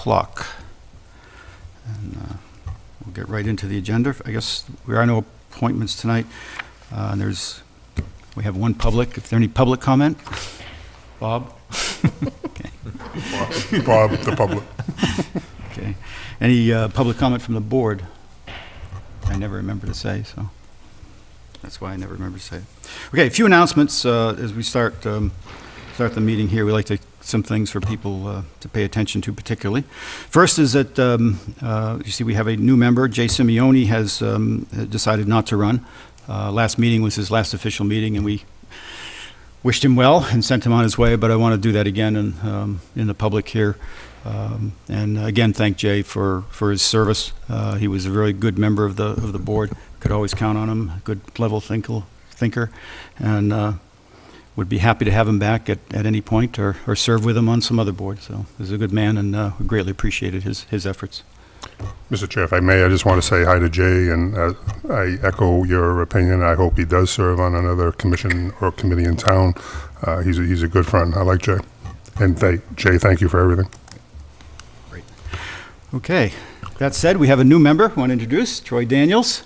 o'clock. And we'll get right into the agenda. I guess there are no appointments tonight. We have one public. If there any public comment? Bob? Okay. Bob, the public. Okay. Any public comment from the board? I never remember to say, so that's why I never remember to say it. Okay, a few announcements as we start the meeting here. We like to some things for people to pay attention to particularly. First is that you see we have a new member. Jay Simeone has decided not to run. Last meeting was his last official meeting, and we wished him well and sent him on his way, but I want to do that again in the public here. And again, thank Jay for his service. He was a very good member of the board. Could always count on him. Good level thinker, and would be happy to have him back at any point or serve with him on some other board. So he's a good man, and we greatly appreciated his efforts. Mr. Chair, if I may, I just want to say hi to Jay, and I echo your opinion. I hope he does serve on another commission or committee in town. He's a good friend. I like Jay. And Jay, thank you for everything. Great. Okay. That said, we have a new member I want to introduce, Troy Daniels,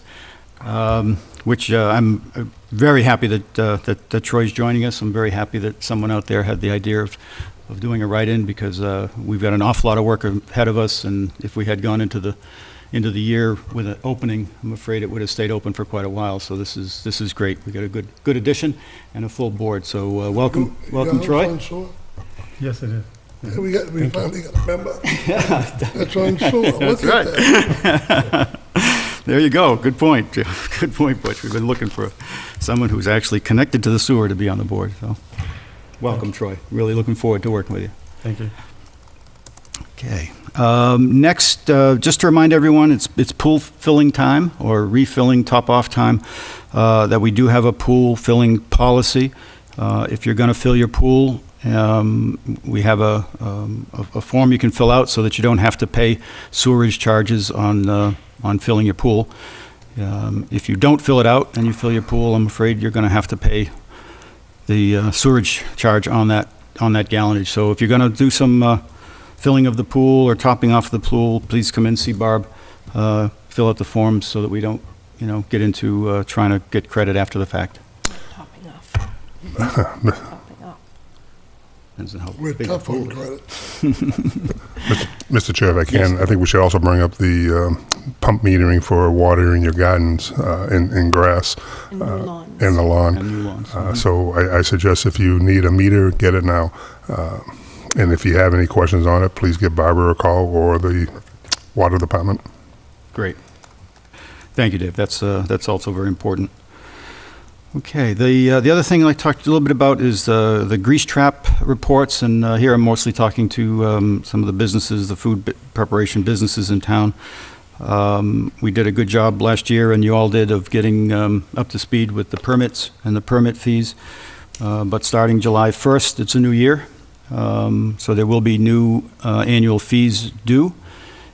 which I'm very happy that Troy's joining us. I'm very happy that someone out there had the idea of doing a write-in, because we've got an awful lot of work ahead of us, and if we had gone into the year with an opening, I'm afraid it would have stayed open for quite a while. So this is great. We got a good addition and a full board. So welcome, Troy. Yes, it is. Yeah, we finally got a member. That's on sewer. That's right. There you go. Good point. Good point, Butch. We've been looking for someone who's actually connected to the sewer to be on the board. So welcome, Troy. Really looking forward to working with you. Thank you. Okay. Next, just to remind everyone, it's pool filling time, or refilling top-off time, that we do have a pool filling policy. If you're going to fill your pool, we have a form you can fill out so that you don't have to pay sewerage charges on filling your pool. If you don't fill it out and you fill your pool, I'm afraid you're going to have to pay the sewerage charge on that gallonage. So if you're going to do some filling of the pool or topping off the pool, please come in, see Barb, fill out the forms so that we don't, get into trying to get credit after the fact. Topping off. Topping off. We're tough on credit. Mr. Chair, if I can, I think we should also bring up the pump metering for water in your gardens and grass And new lawns. and the lawn. And new lawns. So I suggest if you need a meter, get it now. And if you have any questions on it, please give Barbara a call or the water department. Great. Thank you, Dave. That's also very important. Okay, the other thing I'd like to talk a little bit about is the grease trap reports, and here I'm mostly talking to some of the businesses, the food preparation businesses in town. We did a good job last year, and you all did, of getting up to speed with the permits and the permit fees. But starting July 1st, it's a new year, so there will be new annual fees due.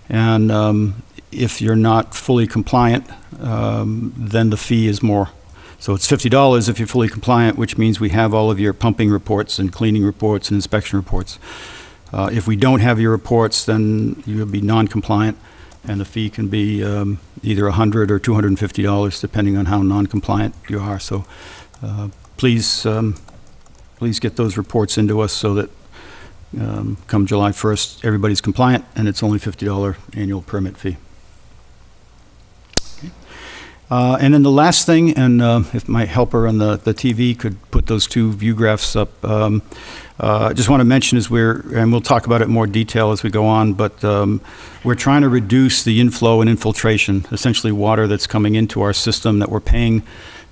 And if you're not fully compliant, then the fee is more. So it's $50 if you're fully compliant, which means we have all of your pumping reports and cleaning reports and inspection reports. If we don't have your reports, then you'll be non-compliant, and the fee can be either $100 or $250, depending on how non-compliant you are. So please get those reports into us so that come July 1st, everybody's compliant, and it's only $50 annual permit fee. And then the last thing, and if my helper on the TV could put those two view graphs up, I just want to mention and we'll talk about it in more detail as we go on, but we're trying to reduce the inflow and infiltration, essentially water that's coming into our system that we're paying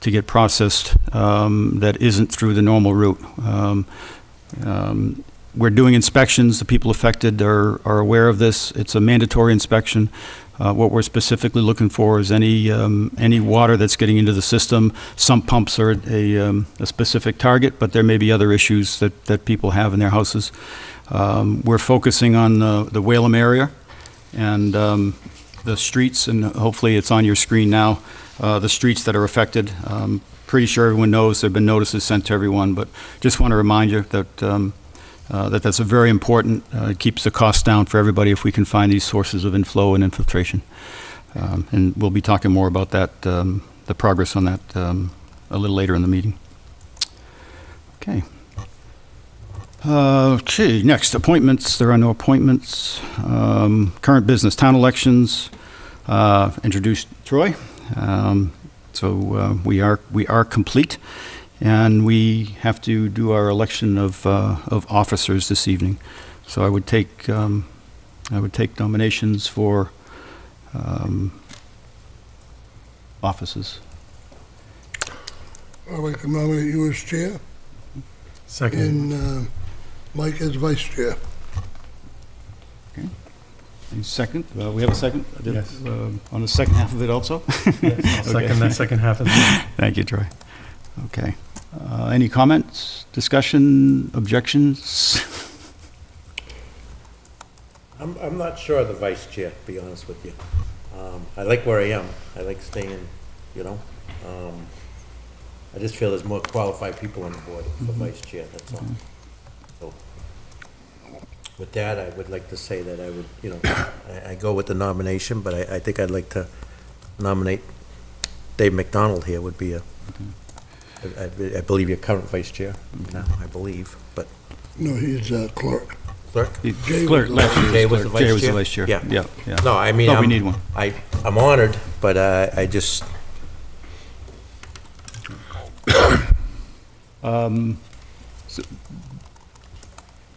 to get processed that isn't through the normal route. We're doing inspections. The people affected are aware of this. It's a mandatory inspection. What we're specifically looking for is any water that's getting into the system. Sump pumps are a specific target, but there may be other issues that people have in their houses. We're focusing on the Whalum area and the streets, and hopefully it's on your screen now, the streets that are affected. Pretty sure everyone knows, there have been notices sent to everyone, but just want to remind you that that's a very important, it keeps the cost down for everybody if we can find these sources of inflow and infiltration. And we'll be talking more about that, the progress on that a little later in the meeting. Okay. Okay, next, appointments. There are no appointments. Current business, town elections. Introduced Troy. So we are complete, and we have to do our election of officers this evening. So I would take nominations for offices. I'd like to nominate you as chair Second. and Mike as vice chair. Any second? We have a second? Yes. On the second half of it also? Yes, I'll second that second half as well. Thank you, Troy. Okay. Any comments, discussion, objections? I'm not sure of the vice chair, to be honest with you. I like where I am. I like staying, you know. I just feel there's more qualified people on the board for vice chair, that's all. So, with that, I would like to say that I would, you know, I go with the nomination, but I think I'd like to nominate Dave McDonald here would be I believe your current vice chair now, I believe, but No, he's clerk. clerk? Jay Clerk, was the last year Jay was the vice Jay was the chair? vice chair. Yeah. Yeah, yeah. No, I mean, But we need one. I'm honored, but I just,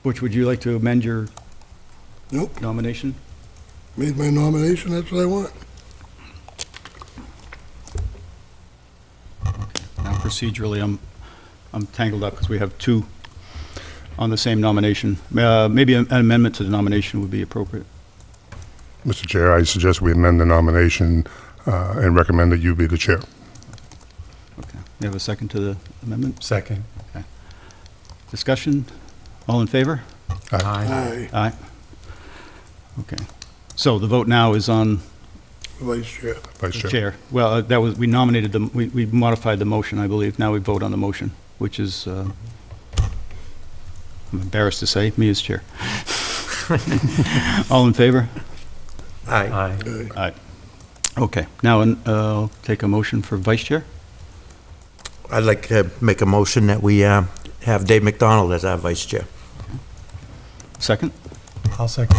Butch, would you like to amend your Nope, nomination? made my nomination, that's what I want. Now procedurally, I'm tangled up because we have two on the same nomination. Maybe an amendment to the nomination would be appropriate. Mr. Chair, I suggest we amend the nomination and recommend that you be the chair. Okay. You have a second to the amendment? Second. Discussion? All in favor? Aye. Aye, Aye. Okay. So the vote now is on vice chair. Vice the Chair. chair. Well, that was, we nominated the, we modified the motion, I believe. Now we vote on the motion, which is, I'm embarrassed to say, me as chair. All in favor? I, Aye. Aye. Aye. Okay. Now, I'll take a motion for vice chair. I'd like to make a motion that we have Dave McDonald as our vice chair. Second? I'll second.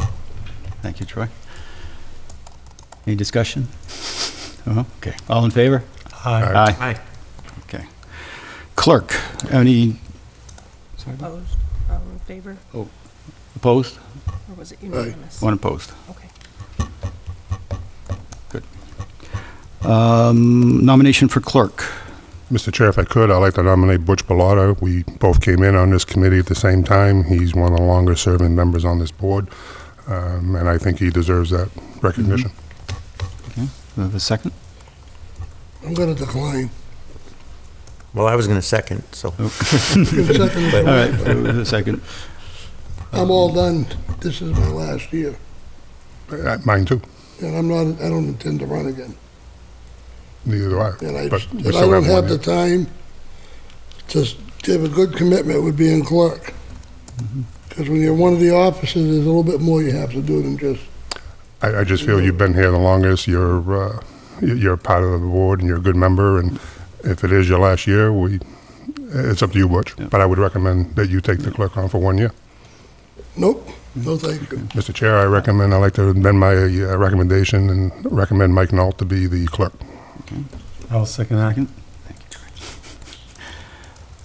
Thank you, Troy. Any discussion? Okay. All in favor? Aye. Aye. Okay. Clerk, any sorry, Opposed? All in favor? opposed? Or was it unanimous? One opposed. Okay. Nomination for clerk. Mr. Chair, if I could, I'd like to nominate Butch Bellotta. We both came in on this committee at the same time. He's one of the longest-serving members on this board, and I think he deserves that recognition. Okay. We have a second? I'm gonna decline. Well, I was going to second, so. You can second it. All right, we have a second. I'm all done. This is my last year, Mine too. and I don't intend to run again. Neither do I. And But we I still don't have have one the year. time to have a good commitment would be in clerk. Because when you're one of the officers, there's a little bit more you have to do than just, I just feel you've been here the longest. You're part of the board, and you're a good member. And if it is your last year, it's up to you, Butch. Yeah. But I would recommend that you take the clerk on for 1 year. nope, no thank you. Mr. Chair, I'd like to amend my recommendation and recommend Mike Nault to be the clerk. I'll second that. Second? Thank you, Troy.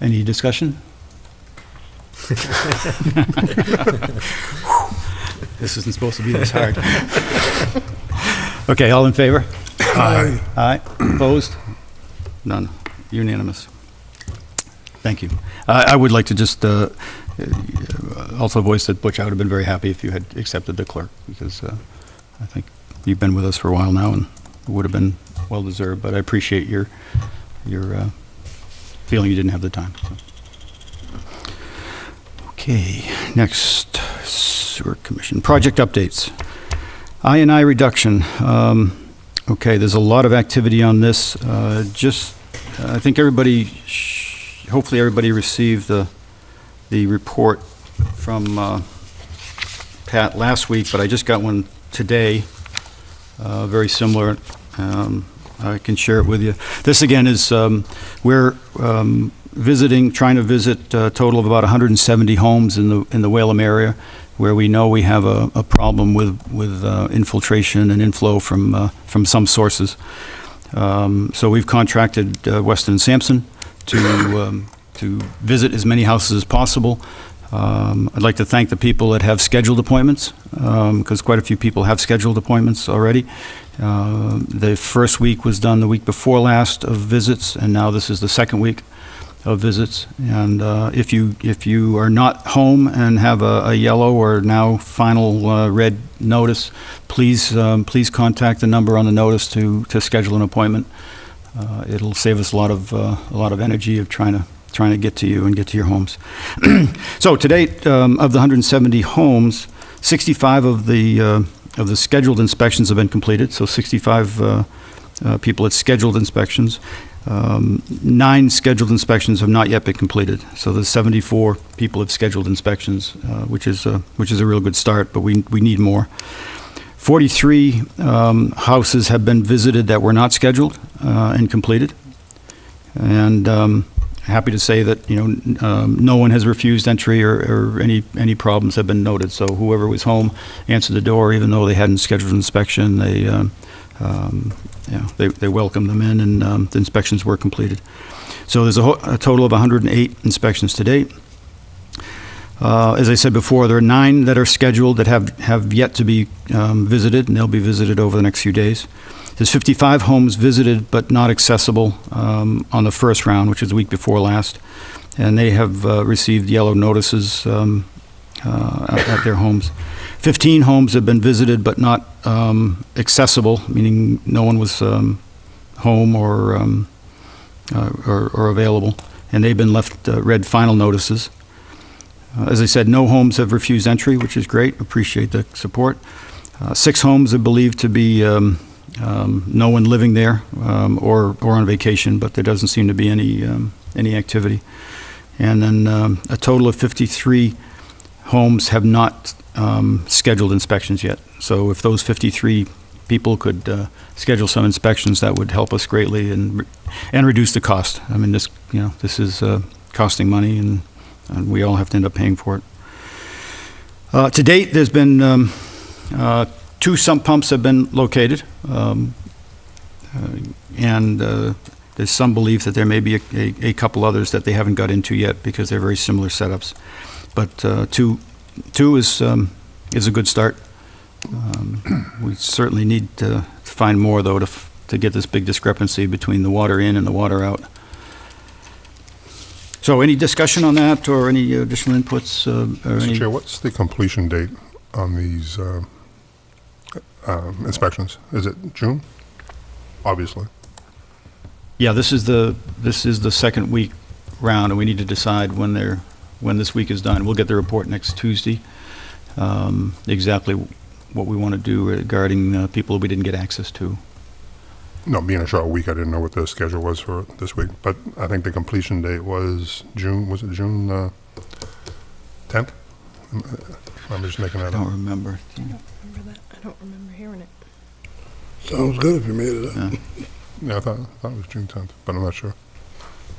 Any discussion? This isn't supposed to be this hard. Okay, all in favor? Aye. Aye. Opposed? None. Unanimous. Thank you. I would like to just also voice that Butch, I would have been very happy if you had accepted the clerk, because I think you've been with us for a while now, and it would have been well-deserved, but I appreciate your feeling you didn't have the time. So. Okay, next, Sewer Commission. Project updates. I&I reduction. Okay, there's a lot of activity on this. I think everybody, hopefully everybody received the report from Pat last week, but I just got one today, very similar. I can share it with you. This again is, we're trying to visit a total of about 170 homes in the Whalum area, where we know we have a problem with infiltration and inflow from some sources. So we've contracted Weston & Sampson to visit as many houses as possible. I'd like to thank the people that have scheduled appointments, because quite a few people have scheduled appointments already. The first week was done the week before last of visits, and now this is the second week of visits. And if you are not home and have a yellow or now final red notice, please contact the number on the notice to schedule an appointment. It'll save us a lot of energy of trying to get to you and get to your homes. So to date, of the 170 homes, 65 of the scheduled inspections have been completed. So 65 people had scheduled inspections. 9 scheduled inspections have not yet been completed. So the 74 people have scheduled inspections, which is a real good start, but we need more. 43 houses have been visited that were not scheduled and completed. And happy to say that no one has refused entry or any problems have been noted. So whoever was home answered the door, even though they hadn't scheduled an inspection. They welcomed them in, and the inspections were completed. So there's a total of 108 inspections to date. As I said before, there are 9 that are scheduled that have yet to be visited, and they'll be visited over the next few days. There's 55 homes visited but not accessible on the first round, which is the week before last, and they have received yellow notices at their homes. 15 homes have been visited but not accessible, meaning no one was home or available, and they've been left red final notices. As I said, no homes have refused entry, which is great. Appreciate the support. 6 homes are believed to be no one living there or on vacation, but there doesn't seem to be any activity. And then a total of 53 homes have not scheduled inspections yet. So if those 53 people could schedule some inspections, that would help us greatly and reduce the cost. I mean, this is costing money, and we all have to end up paying for it. To date, there's been 2 sump pumps have been located, and there's some belief that there may be a couple others that they haven't got into yet because they're very similar setups. But two is a good start. We certainly need to find more, though, to get this big discrepancy between the water in and the water out. So any discussion on that or any additional inputs? Mr. Chair, what's the completion date on these inspections? Is it June? Obviously. Yeah, this is the second week round, and we need to decide when this week is done. We'll get the report next Tuesday, exactly what we want to do regarding people we didn't get access to. No, being a short week, I didn't know what the schedule was for this week, but I think the completion date was June, was it June 10th? I'm just making that I don't up. remember. I don't remember that. I don't remember hearing it. Sounds good if you made it up. Yeah. Yeah, I thought it was June 10th, but I'm not sure.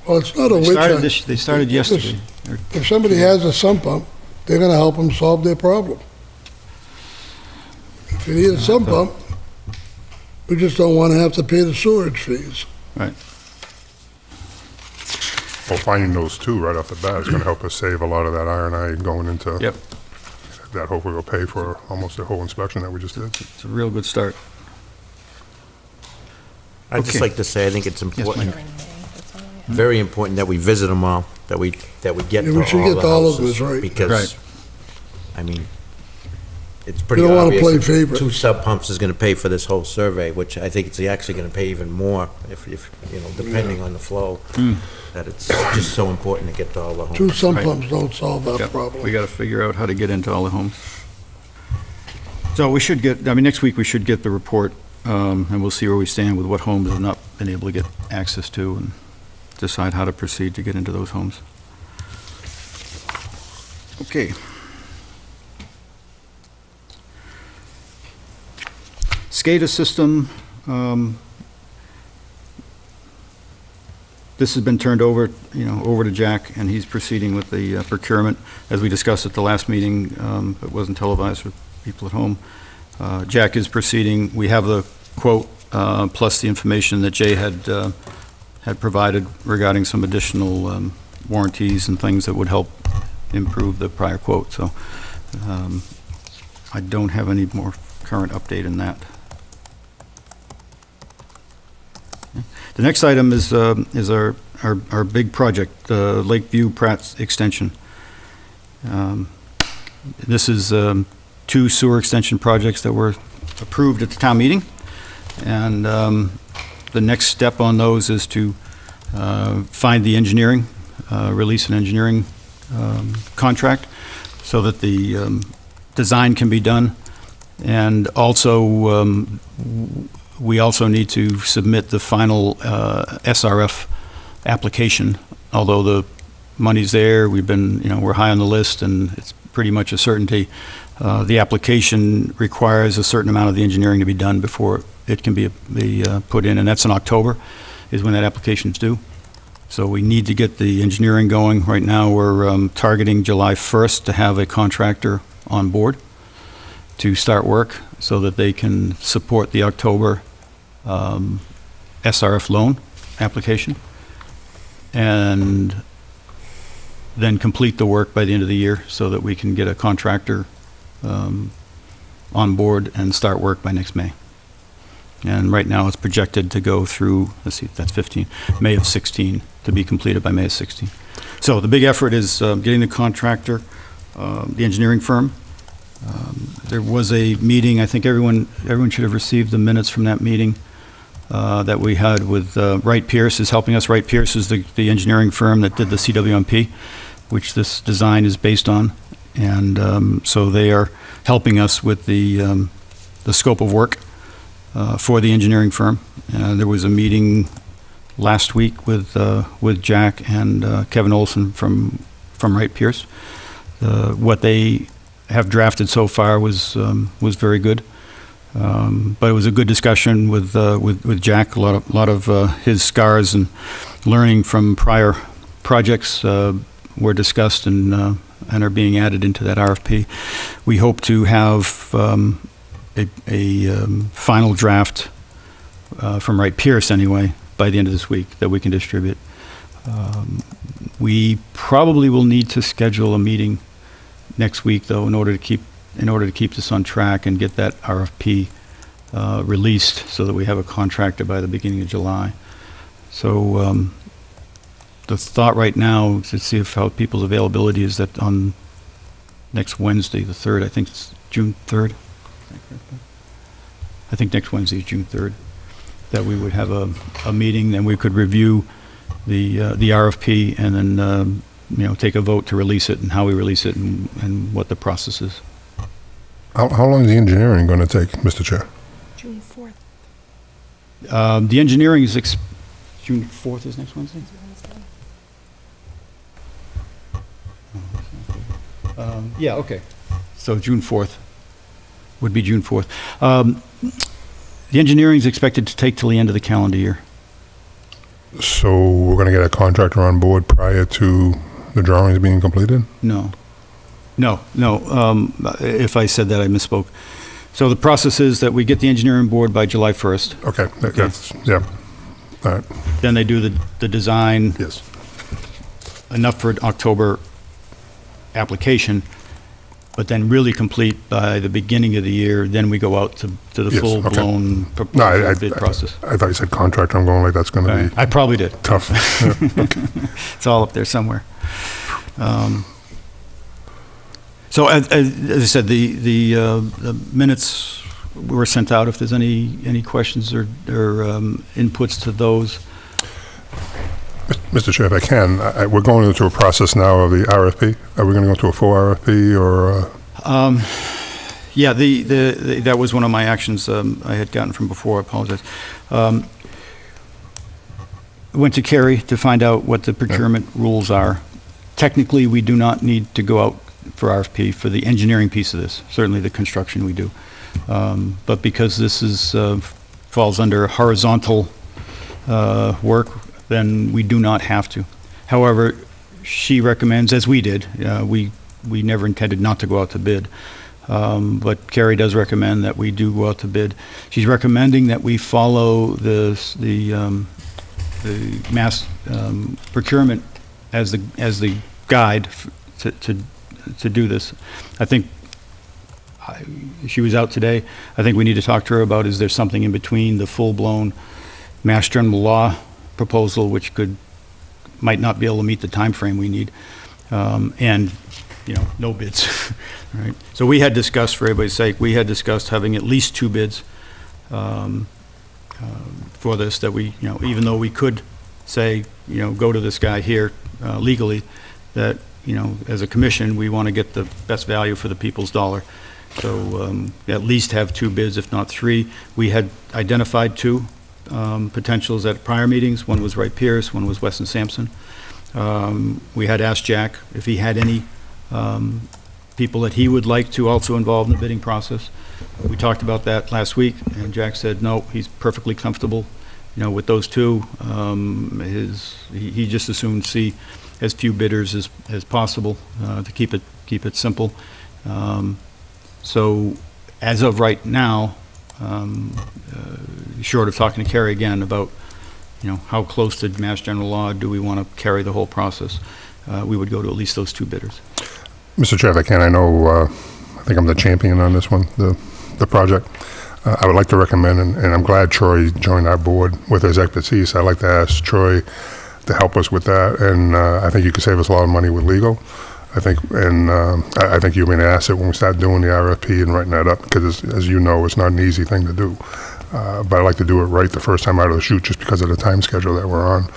Well, it's not a witch They started yesterday. If somebody has a sump pump, they're gonna help them solve their problem. If you need a sump pump, we just don't wanna have to pay the sewerage fees. Right. Well, finding those 2 right off the bat is going to help us save a lot of that I going into Yep. that. Hopefully will pay for almost the whole inspection that we just did. It's a real good start. I'd just Okay. like to say, I think it's important, During May, that's all I have. very important that we visit them all, that we get Yeah, to we should all get the to all of houses. those, right. Because, Right. I mean, it's pretty You don't wanna obvious. play that favorite. 2 sub pumps is gonna pay for this whole survey, which I think it's actually gonna pay even more if, you know, depending on the flow. That it's just so important to get to all the homes. 2 sump Right. pumps don't solve that Yep, problem. we got to figure out how to get into all the homes. So we should get, I mean, next week we should get the report, and we'll see where we stand with what homes have not been able to get access to and decide how to proceed to get into those homes. Okay. SCADA system, this has been turned over, over to Jack, and he's proceeding with the procurement. As we discussed at the last meeting, it wasn't televised for people at home. Jack is proceeding. We have the quote, plus the information that Jay had provided regarding some additional warranties and things that would help improve the prior quote. So I don't have any more current update in that. The next item is our big project, the Lakeview Pratt Extension. This is 2 sewer extension projects that were approved at the town meeting, and the next step on those is to find the engineering, release an engineering contract so that the design can be done, and also we also need to submit the final SRF application. Although the money's there, we're high on the list, and it's pretty much a certainty. The application requires a certain amount of the engineering to be done before it can be put in, and that's in October, is when that application's due. So we need to get the engineering going. Right now, we're targeting July 1st to have a contractor on board to start work so that they can support the October SRF loan application, and then complete the work by the end of the year so that we can get a contractor on board and start work by next May. And right now, it's projected to go through, let's see, that's 15, May of 16, to be completed by May of 16. So the big effort is getting the contractor, the engineering firm. There was a meeting, I think everyone should have received the minutes from that meeting that we had with Wright Pierce is helping us. Wright Pierce is the engineering firm that did the CWMP, which this design is based on. And so they are helping us with the scope of work for the engineering firm. There was a meeting last week with Jack and Kevin Olson from Wright Pierce. What they have drafted so far was very good, but it was a good discussion with Jack. A lot of his scars and learning from prior projects were discussed and are being added into that RFP. We hope to have a final draft from Wright Pierce anyway by the end of this week that we can distribute. We probably will need to schedule a meeting next week, though, in order to keep this on track and get that RFP released so that we have a contractor by the beginning of July. So the thought right now is to see how people's availability is that on next Wednesday, the 3rd, I think it's June 3rd. I think next Wednesday is June 3rd, that we would have a meeting, and we could review the RFP and then take a vote to release it and how we release it and what the process is. How long is the engineering going to take, Mr. Chair? June 4th. The engineering is June 4th is next Wednesday? Yeah, okay. So June 4th would be June 4th. The engineering is expected to take till the end of the calendar year. So we're going to get a contractor on board prior to the drawings being completed? No. If I said that, I misspoke. So the process is that we get the engineer on board by July 1st. Okay, that's, yeah. All right, Then they do the design, yes. enough for an October application, but then really complete by the beginning of the year. Then we go out to the Yes, okay. full-blown No, proposal bid process. I thought you said contractor. I'm going like that's going to be I probably did. tough. Yeah, okay. It's all up there somewhere. So as I said, the minutes were sent out. If there's any questions or inputs to those. Mr. Chair, if I can, we're going into a process now of the RFP. Are we going to go to a full RFP or? Yeah, that was one of my actions I had gotten from before. I apologize. Went to Kerry to find out what the procurement rules are. Technically, we do not need to go out for RFP for the engineering piece of this. Certainly the construction we do. But because this falls under horizontal work, then we do not have to. However, she recommends, as we did, we never intended not to go out to bid. But Kerry does recommend that we do go out to bid. She's recommending that we follow the mass procurement as the guide to do this. I think she was out today. I think we need to talk to her about, is there something in between the full-blown Mass General Law proposal, which might not be able to meet the time frame we need, and no bids. Right. So we had discussed, for everybody's sake, we had discussed having at least 2 bids for this, that we, even though we could say, go to this guy here legally, that, as a commission, we want to get the best value for the people's dollar. So at least have 2 bids, if not 3. We had identified 2 potentials at prior meetings. One was Wright Pierce, one was Weston Sampson. We had asked Jack if he had any people that he would like to also involve in the bidding process. We talked about that last week, and Jack said no, he's perfectly comfortable, with those 2. He just assumed see as few bidders as possible to keep it simple. So as of right now, short of talking to Kerry again about, how close to Mass General Law do we want to carry the whole process, we would go to at least those 2 bidders. Mr. Chair, if I can, I know, I think I'm the champion on this one, the project. I would like to recommend, and I'm glad Troy joined our board with his expertise. I'd like to ask Troy to help us with that, and I think you could save us a lot of money with legal. I think you'll be an asset when we start doing the RFP and writing that up, because as you know, it's not an easy thing to do. But I'd like to do it right the first time out of the chute, just because of the time schedule that we're on.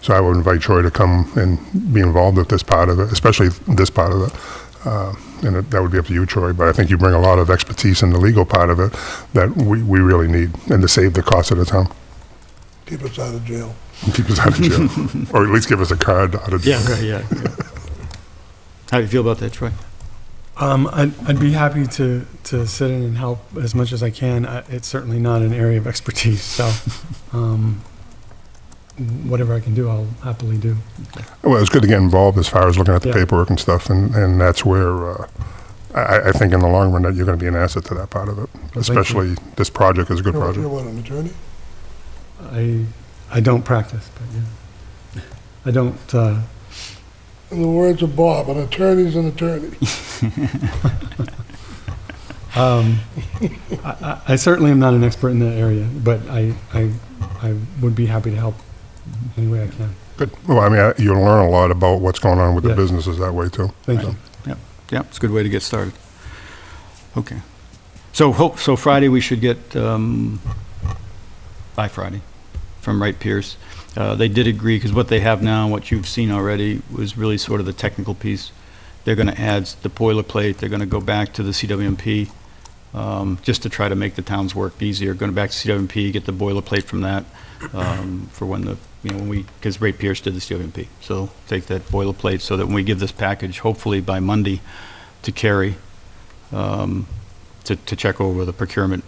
So I would invite Troy to come and be involved with this part of it, especially this part of it. And that would be up to you, Troy, but I think you bring a lot of expertise in the legal part of it that we really need, and to save the cost of the town. Keep us out of jail. Keep us out of jail. Or at least give us a card out of jail. Yeah, right, yeah. How do you feel about that, Troy? I'd be happy to sit in and help as much as I can. It's certainly not an area of expertise, so whatever I can do, I'll happily do. Well, it's good to get involved as far as looking at the Yeah. paperwork and stuff, and that's where I think in the long run that you're going to be an asset to that part of it. Especially this project is a good You're project. what, an attorney? I don't practice, but yeah. I don't, In the words of Bob, an attorney's an attorney. I certainly am not an expert in that area, but I would be happy to help any way I can. Good. Well, I mean, you'll learn a lot about what's going on with the Yeah. businesses that way too. Thank you. Yeah, it's a good way to get started. Okay. So Friday, we should get, by Friday, from Wright Pierce. They did agree, because what they have now, what you've seen already, was really sort of the technical piece. They're going to add the boilerplate. They're going to go back to the CWMP just to try to make the town's work easier. Going back to CWMP, get the boilerplate from that for when because Wright Pierce did the CWMP. So take that boilerplate so that when we give this package, hopefully by Monday, to Kerry, to check over the procurement,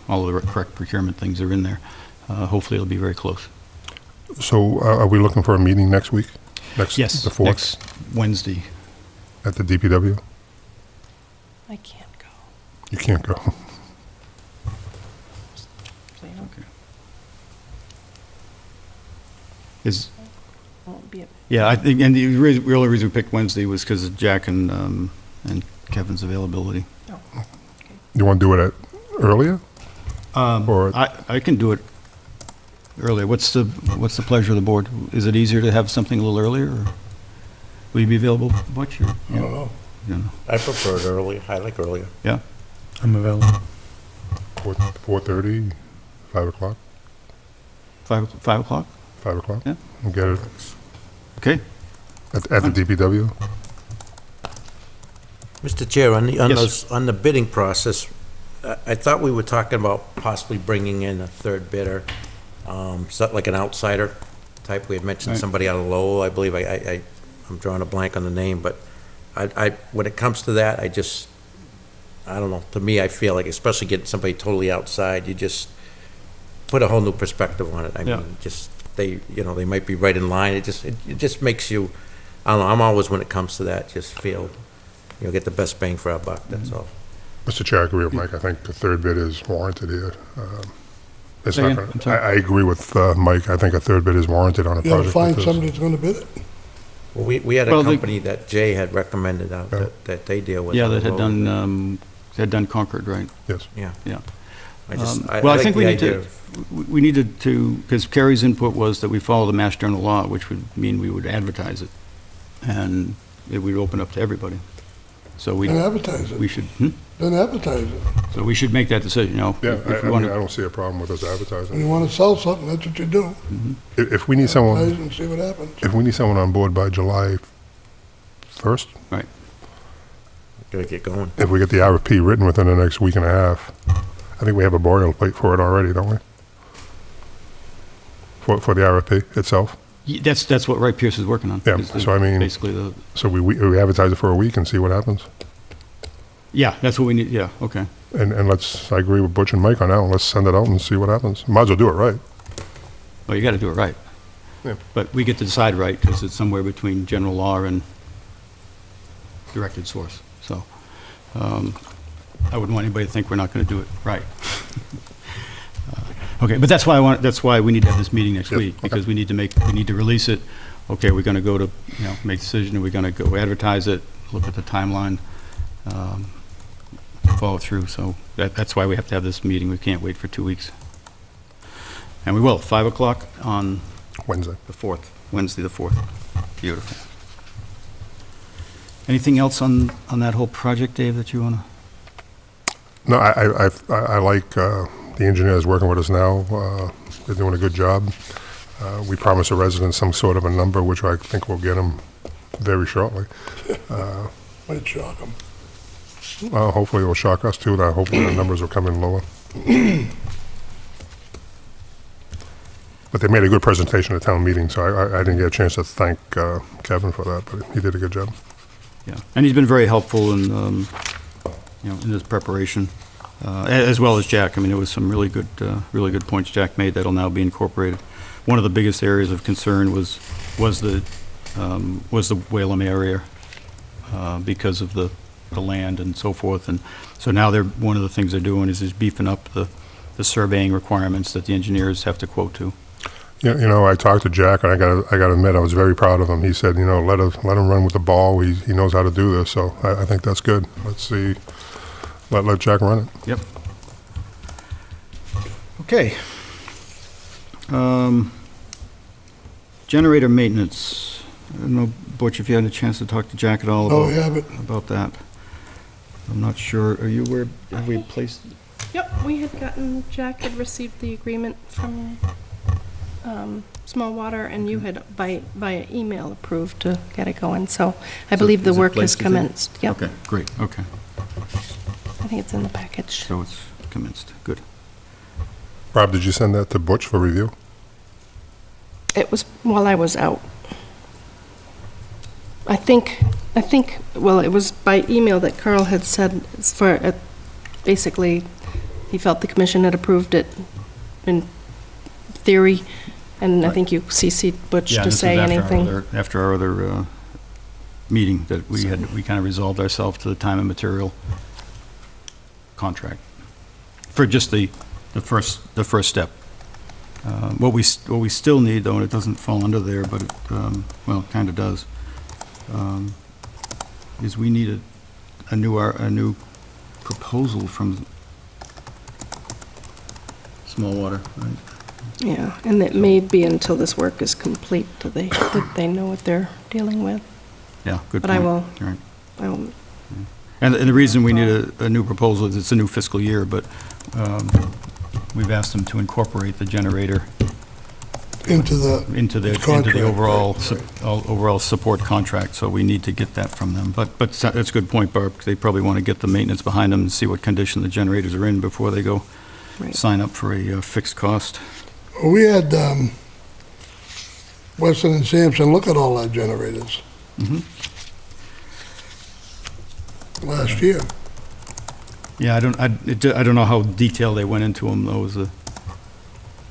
all of the correct procurement things are in there. Hopefully it'll be very close. So are we looking for a meeting next week? Yes, The 4th? next Wednesday. At the DPW? I can't go. You can't go. So you don't, won't be. Yeah, I think, and the only reason we picked Wednesday was because of Jack and Kevin's availability. No. You want to do it earlier? Or- I can do it earlier. What's the pleasure of the board? Is it easier to have something a little earlier, or will you be available? What's your? I don't know. you know, I prefer it earlier. I like earlier. yeah? I'm available. 4:30, 5 o'clock, 5 o'clock? 5 o'clock? Yeah. And get it Okay, at the DPW? Mr. Chair, on Yes. on the bidding process, I thought we were talking about possibly bringing in a third bidder, like an outsider type. We had mentioned Right. somebody out of Lowell, I believe. I'm drawing a blank on the name, but when it comes to that, I don't know. To me, I feel like, especially getting somebody totally outside, you just put a whole new perspective on it. I Yeah. mean, they might be right in line. It just makes you, I don't know, I'm always, when it comes to that, just feel, get the best bang for our buck, that's all. Mr. Chair, I agree with Mike. I think the third bid is warranted here. It's Say not again? I'm gonna, sorry. I agree with Mike. I think a third bid is warranted on a You gotta project find like this. somebody that's gonna bid it. Well, we had a Well, company that Jay had recommended out Yeah. that they deal with. yeah, on that the had road. done Concord, right? Yes. Yeah. Yeah. I Well, I like think the we need idea to, of- we needed to, because Kerry's input was that we follow the Mass General law, which would mean we would advertise it, and it would open up to everybody. So Then advertise we it. should, Then advertise it. so we should make that decision, you know? Yeah, if I we want mean, I to. don't see a problem with us When advertising. you wanna sell something, that's what you do. If we need Advertise someone, and see what happens. if we need someone on board by July 1st, Gotta get going. if we get the RFP written within the next week and a half, I think we have a boilerplate for it already, don't we? For the RFP itself. That's what Wright Pierce is working on. Yeah, is the- so I mean- Basically the, So we advertise it for a week and see what happens. yeah, that's what we need, yeah, okay. And I agree with Butch and Mike on that one. Let's send it out and see what happens. Might as well do it right. Well, you got to do it right. Yeah. But we get to decide right, because it's somewhere between general law and directed source. So I wouldn't want anybody to think we're not going to do it right. Okay, but that's why we need to have this meeting next Yep, week, okay. because we need to release it. Okay, we're going to go to, make a decision, and we're going to go advertise it, look at the timeline, follow through. So that's why we have to have this meeting. We can't wait for 2 weeks. And we will, 5 o'clock on Wednesday. the 4th, Wednesday the 4th. Beautiful. Anything else on that whole project, Dave, that you want to? No, I like the engineers working with us now. They're doing a good job. We promised the residents some sort of a number, which I think we'll get them very shortly. Might shock them. Hopefully it will shock us too. That hopefully the numbers will come in lower. But they made a good presentation at town meeting, so I didn't get a chance to thank Kevin for that, but he did a good job. Yeah, and he's been very helpful in, in his preparation, as well as Jack. I mean, there was some really good points Jack made that'll now be incorporated. One of the biggest areas of concern was the Whalum area, because of the land and so forth. And so now one of the things they're doing is beefing up the surveying requirements that the engineers have to quote to. Yeah, I talked to Jack, and I got to admit, I was very proud of him. He said, let him run with the ball. He knows how to do this, so I think that's good. Let's see, let Jack run it. Yep. Okay. Generator maintenance. I don't know, Butch, if you had a chance to talk to Jack at all Oh, we have it. about that. I'm not sure. Are you aware, have we placed? Yep, we had Jack had received the agreement from Small Water, and you had via email approved to get it going, so I believe the is it work has placed, you think? commenced. Yep, Okay, great, okay. I think it's in the package. So it's commenced, good. Rob, did you send that to Butch for review? It was while I was out. I think, well, it was by email that Carl had said, basically, he felt the commission had approved it in theory, and I think you CC'd Butch Yeah, to this is say anything. after our other meeting that we kind of resolved ourselves to the time and material contract for just the first step. What we still need, though, and it doesn't fall under there, but it, well, it kind of does, is we need a new proposal from Small Water, right? Yeah, and it may be until this work is complete that they know what they're dealing with. Yeah, good But I point. will- All right. I will And the reason we need a new proposal is it's a new fiscal year, but we've asked them to incorporate the generator into the into the contract, overall, right. overall support contract, so we need to get that from them. But that's a good point, Barb, 'cause they probably want to get the maintenance behind them and see what condition the generators are in before they go Right. sign up for a fixed cost. Well, we had Weston and Sampson look at all our generators Mhm. last year. Yeah, I don't know how detailed they went into them, though, was the,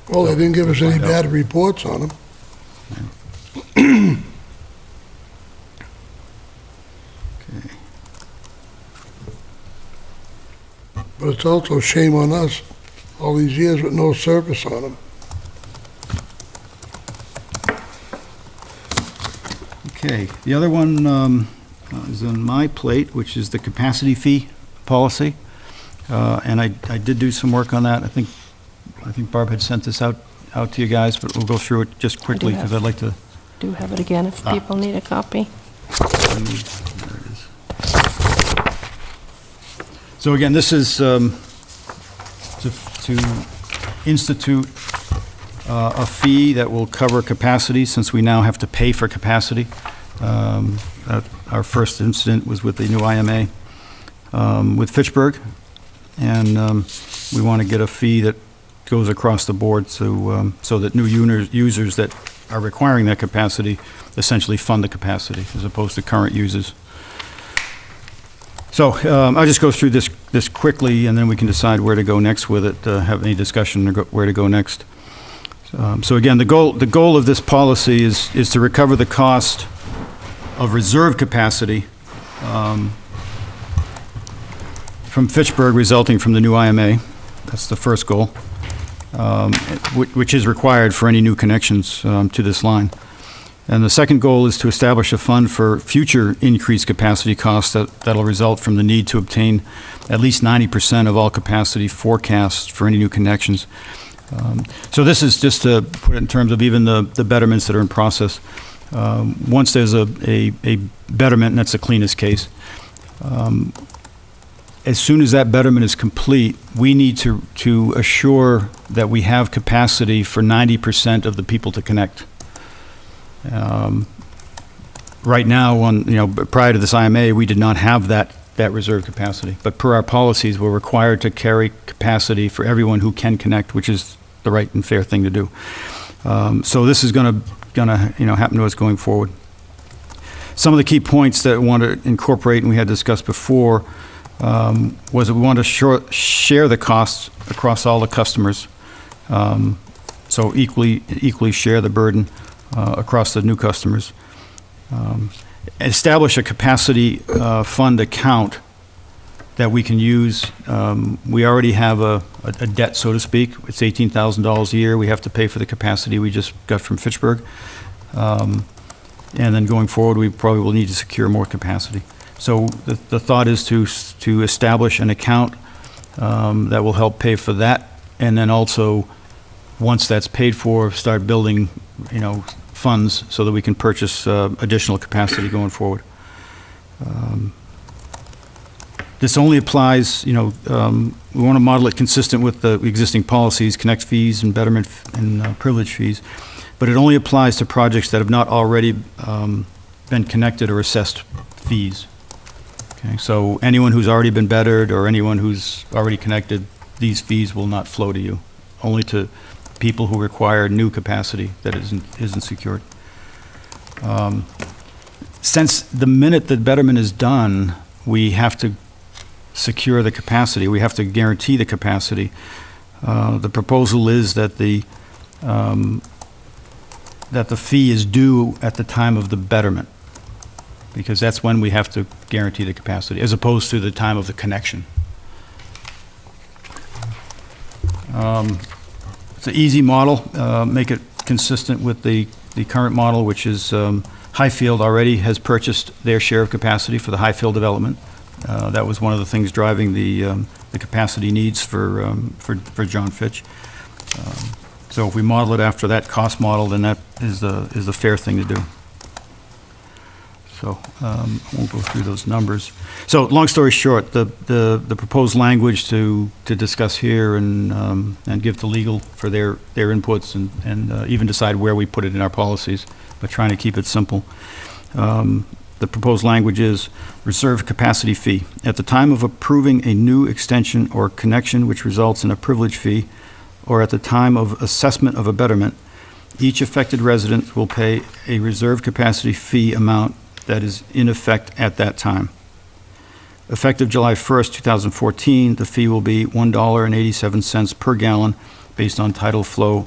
Well, they didn't give us any Find out. bad reports on them. okay. But it's also shame on us, all these years with no service on them. Okay, the other one is on my plate, which is the capacity fee policy. And I did do some work on that. I think Barb had sent this out to you guys, but we'll go through it just quickly, because I'd like to... Do have it again if people need a copy. There it is. So again, this is to institute a fee that will cover capacity, since we now have to pay for capacity. Our first incident was with the new IMA with Fitchburg, and we want to get a fee that goes across the board so that new users that are requiring that capacity essentially fund the capacity as opposed to current users. So I'll just go through this quickly, and then we can decide where to go next with it, have any discussion or where to go next. So again, the goal of this policy is to recover the cost of reserve capacity from Fitchburg resulting from the new IMA. That's the first goal, which is required for any new connections to this line. And the second goal is to establish a fund for future increased capacity costs that'll result from the need to obtain at least 90% of all capacity forecasts for any new connections. So this is just to put it in terms of even the betterments that are in process. Once there's a betterment, and that's the cleanest case, as soon as that betterment is complete, we need to assure that we have capacity for 90% of the people to connect. Right now, prior to this IMA, we did not have that reserve capacity. But per our policies, we're required to carry capacity for everyone who can connect, which is the right and fair thing to do. So this is going to happen to us going forward. Some of the key points that I want to incorporate, and we had discussed before, was that we want to share the costs across all the customers, so equally share the burden across the new customers. Establish a capacity fund account that we can use. We already have a debt, so to speak. It's $18,000 a year. We have to pay for the capacity we just got from Fitchburg. And then going forward, we probably will need to secure more capacity. So the thought is to establish an account that will help pay for that, and then also, once that's paid for, start building, funds so that we can purchase additional capacity going forward. This only applies, we want to model it consistent with the existing policies, connect fees and betterment and privilege fees, but it only applies to projects that have not already been connected or assessed fees. Okay, so anyone who's already been bettered or anyone who's already connected, these fees will not flow to you, only to people who require new capacity that isn't secured. Since the minute that betterment is done, we have to secure the capacity. We have to guarantee the capacity. The proposal is that the fee is due at the time of the betterment, because that's when we have to guarantee the capacity, as opposed to the time of the connection. It's an easy model. Make it consistent with the current model, which is Highfield already has purchased their share of capacity for the Highfield development. That was one of the things driving the capacity needs for John Fitch. So if we model it after that cost model, then that is the fair thing to do. So I won't go through those numbers. So long story short, the proposed language to discuss here and give to legal for their inputs and even decide where we put it in our policies, but trying to keep it simple. The proposed language is reserve capacity fee. At the time of approving a new extension or connection which results in a privilege fee, or at the time of assessment of a betterment, each affected resident will pay a reserve capacity fee amount that is in effect at that time. Effective July 1st, 2014, the fee will be $1.87 per gallon based on Title V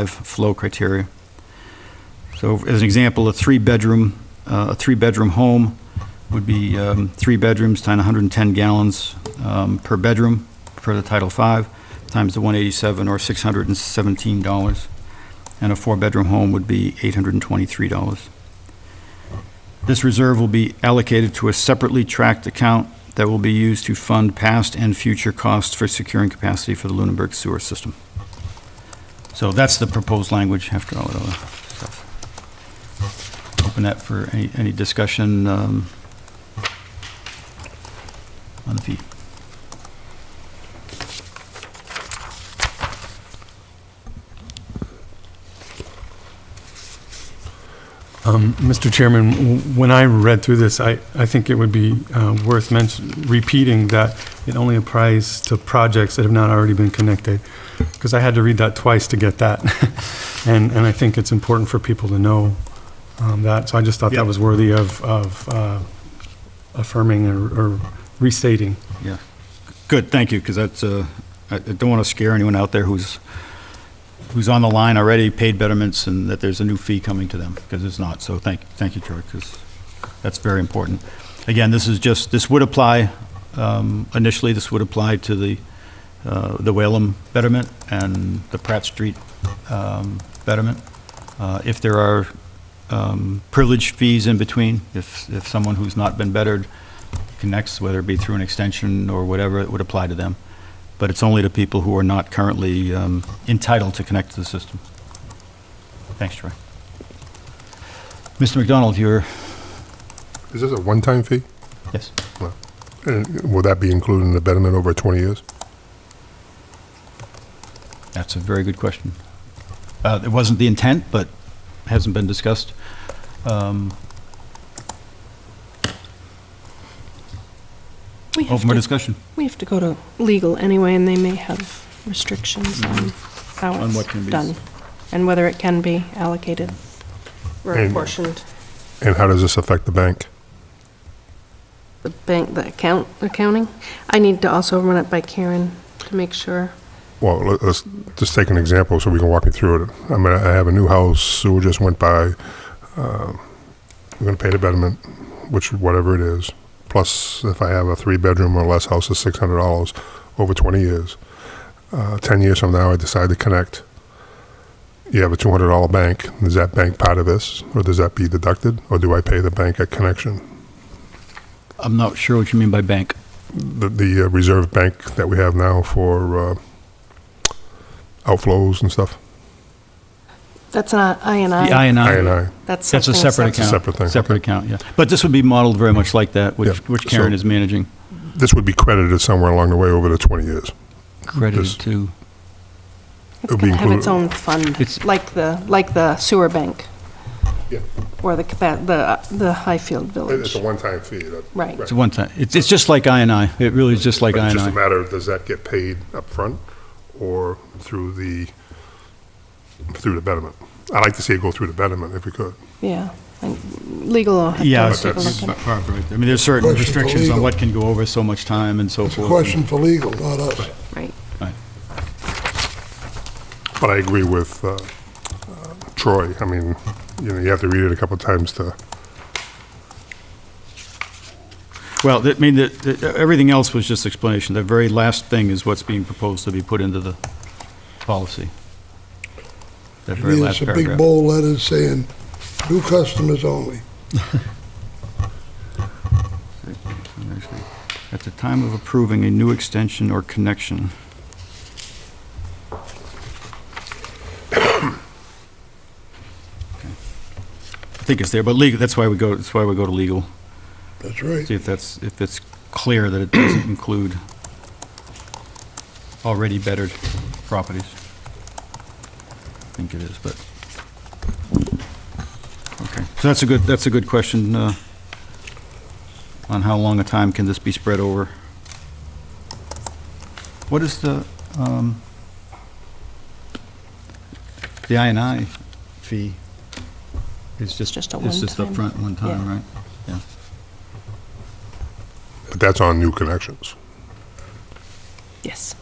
flow criteria. So as an example, a three-bedroom home would be 3 bedrooms times 110 gallons per bedroom for the Title V times the 187 or $617. And a 4-bedroom home would be $823. This reserve will be allocated to a separately tracked account that will be used to fund past and future costs for securing capacity for the Lunenburg sewer system. So that's the proposed language after all that other stuff. Open that for any discussion on the fee. Mr. Chairman, when I read through this, I think it would be worth repeating that it only applies to projects that have not already been connected, because I had to read that twice to get that. And I think it's important for people to know that. So I just thought that was worthy of affirming or restating. Yeah. Good, thank you, because that's, I don't want to scare anyone out there who's on the line already, paid betterments, and that there's a new fee coming to them, because it's not. So thank you, George, because that's very important. Again, this would apply, initially, this would apply to the Whalum betterment and the Pratt Street betterment. If there are privilege fees in between, if someone who's not been bettered connects, whether it be through an extension or whatever, it would apply to them. But it's only to people who are not currently entitled to connect to the system. Thanks, Troy. Mr. McDonald, Is this a one-time fee? yes. And will that be included in the betterment over 20 years? That's a very good question. It wasn't the intent, but hasn't been discussed. We have Open for to- discussion. We have to go to legal anyway, and they may have restrictions on how On what it's can be- done, and whether it can be allocated or And- apportioned. And how does this affect the bank? The bank, the accounting. I need to also run it by Karen to make sure. Well, let's just take an example so we can walk you through it. I mean, I have a new house, sewer just went by. We're going to pay the betterment, which, whatever it is. Plus, if I have a 3-bedroom or less house, is $600 over 20 years. 10 years from now, I decide to connect. You have a $200 bank. Is that bank part of this, or does that be deducted, or do I pay the bank at connection? I'm not sure what you mean by bank. The reserve bank that we have now for outflows and stuff. That's an INI. The INI. I&I. That's That's a something separate It's a account. separate thing, Separate okay. account, yeah. But this would be modeled very much like that, Yeah. which Karen So- is managing. This would be credited somewhere along the way over the 20 years. Credited Just- to, It's It'll going be to have its included- own fund, It's- like the sewer bank. Yeah. Or the Highfield Village. It's a one-time fee. Right. it's a one-time, it's just like INI. It really is just like But it's just a INI. matter of, does that get paid up front or through the betterment? I'd like to see it go through the betterment if we could. Yeah. And legal will have Yeah, to it's take a that's- look at it. Barbara, right. I mean, there's certain Question for restrictions on legal. what can go over so much time and so It's a forth. question for legal, not us. Right. Right. But I agree with Troy. I mean, you have to read it a couple of times to, Well, I mean, everything else was just explanation. The very last thing is what's being proposed to be put into the policy. That To very me, last it's a big paragraph. bold letter saying, new customers only. At the time of approving a new extension or connection. Okay. think it's there, but legal, that's why we go to legal. That's right. See if it's clear that it doesn't include already bettered properties. I think it is, but, okay. So that's a good question, on how long a time can this be spread over? What is the INI fee? It's just Just a It's just one-time. upfront, one time, Yeah. right? Yeah. But that's on new connections. Yes.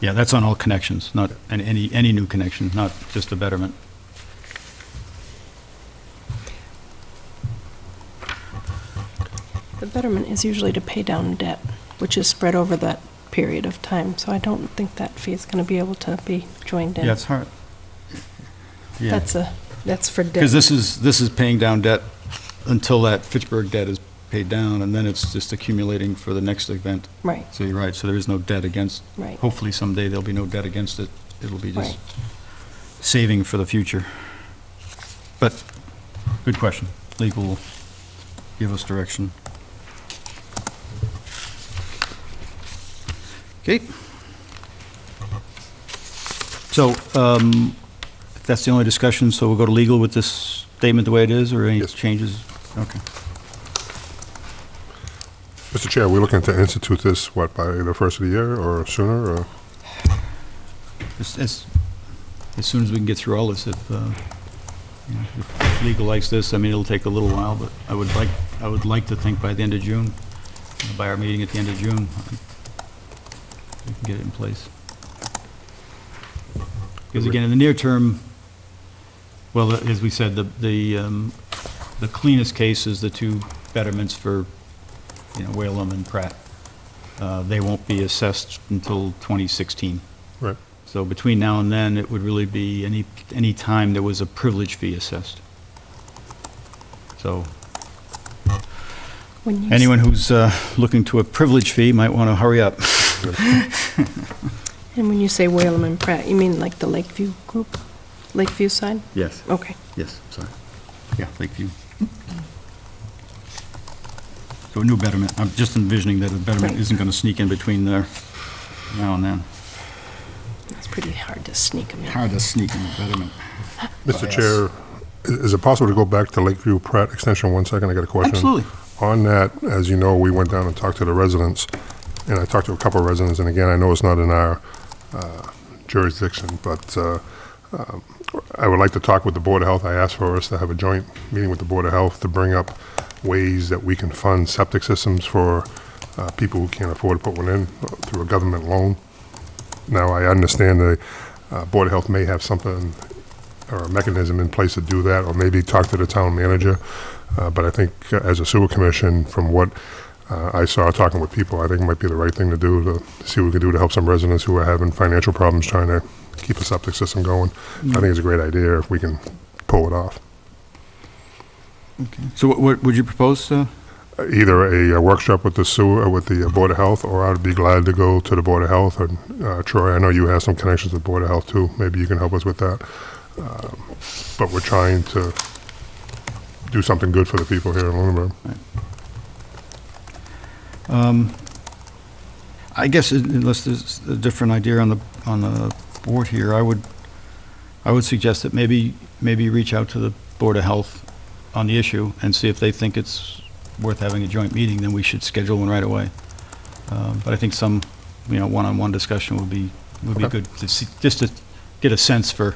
Yeah, that's on all connections, not any new connection, not just a betterment. The betterment is usually to pay down debt, which is spread over that period of time, so I don't think that fee is going to be able to be joined in. Yeah, it's hard. Yeah, That's for debt. because this is paying down debt until that Fitchburg debt is paid down, and then it's just accumulating for the next event. Right, So you're right, so there is no debt against, right. hopefully someday there'll be no debt against it. It'll be just Right. saving for the future. But, good question. Legal will give us direction. Okay. So, if that's the only discussion, so we'll go to legal with this statement the way it is, or any Yes. changes? Okay. Mr. Chair, we're looking to institute this, what, by the first of the year or sooner, or? As soon as we can get through all this, if legal likes this, I mean, it'll take a little while, but I would like to think by the end of June, by our meeting at the end of June, we can get it in place. Because again, in the near term, well, as we said, the cleanest case is the two betterments for, Whalum and Pratt. They won't be assessed until 2016. Right. So between now and then, it would really be any time there was a privilege fee assessed. So When you anyone who's looking to a privilege fee might want to hurry up. And when you say Whalum and Pratt, you mean like the Lakeview group? Lakeview side? Yes, Okay. yes, sorry. Yeah, Lakeview. So a new betterment. I'm just envisioning that a betterment Right. isn't going to sneak in between there now and then. It's pretty hard to sneak them in. Hard to sneak in a betterment. Mr. Yes. Chair, is it possible to go back to Lakeview Pratt Extension 1 second? I got a question. Absolutely. On that, as you know, we went down and talked to the residents, and I talked to a couple of residents, and again, I know it's not in our jurisdiction, but I would like to talk with the Board of Health. I asked for us to have a joint meeting with the Board of Health to bring up ways that we can fund septic systems for people who can't afford to put one in through a government loan. Now, I understand the Board of Health may have something or a mechanism in place to do that, or maybe talk to the town manager. But I think as a sewer commission, from what I saw talking with people, I think it might be the right thing to do to see what we can do to help some residents who are having financial problems trying to keep a septic system going. I think it's a great idea if we can pull it off. So what would you propose? Either a workshop with the sewer, with the Board of Health, or I'd be glad to go to the Board of Health. And Troy, I know you have some connections with the Board of Health too. Maybe you can help us with that. But we're trying to do something good for the people here in Lunenburg. I guess unless there's a different idea on the board here, I would suggest that maybe reach out to the Board of Health on the issue and see if they think it's worth having a joint meeting. Then we should schedule one right away. But I think some, one-on-one discussion would be Okay. good to see, just to get a sense for,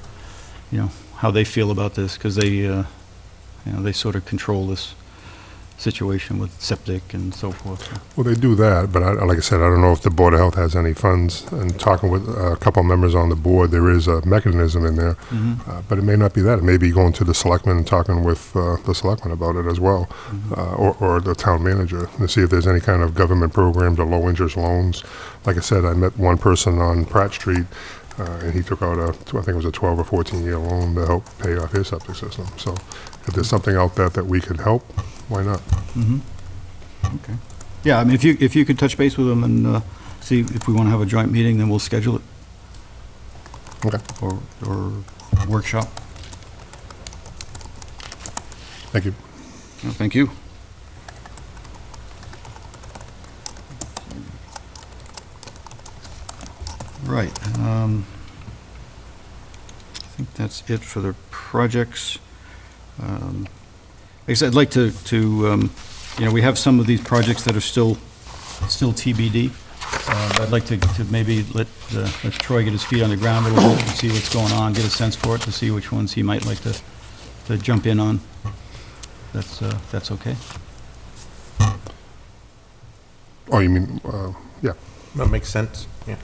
how they feel about this, because they, they sort of control this situation with septic and so forth. So. Well, they do that, but like I said, I don't know if the Board of Health has any funds. And talking with a couple of members on the board, there is a mechanism in there, but it may not be that. It may be going to the selectmen and talking with the selectmen about it as well, or the town manager, to see if there's any kind of government programs or low-interest loans. Like I said, I met one person on Pratt Street, and he took out I think it was a 12 or 14-year loan to help pay off his septic system. So if there's something out there that we could help, why not? Okay. Yeah, I mean, if you could touch base with them and see if we want to have a joint meeting, then we'll schedule it. Okay, or workshop. thank you. No, thank you. Right. I think that's it for the projects. I guess I'd like to, we have some of these projects that are still TBD. I'd like to maybe let Troy get his feet on the ground a little bit and see what's going on, get a sense for it, to see which ones he might like to jump in on. That's okay? Oh, you mean, yeah. That makes sense, yeah.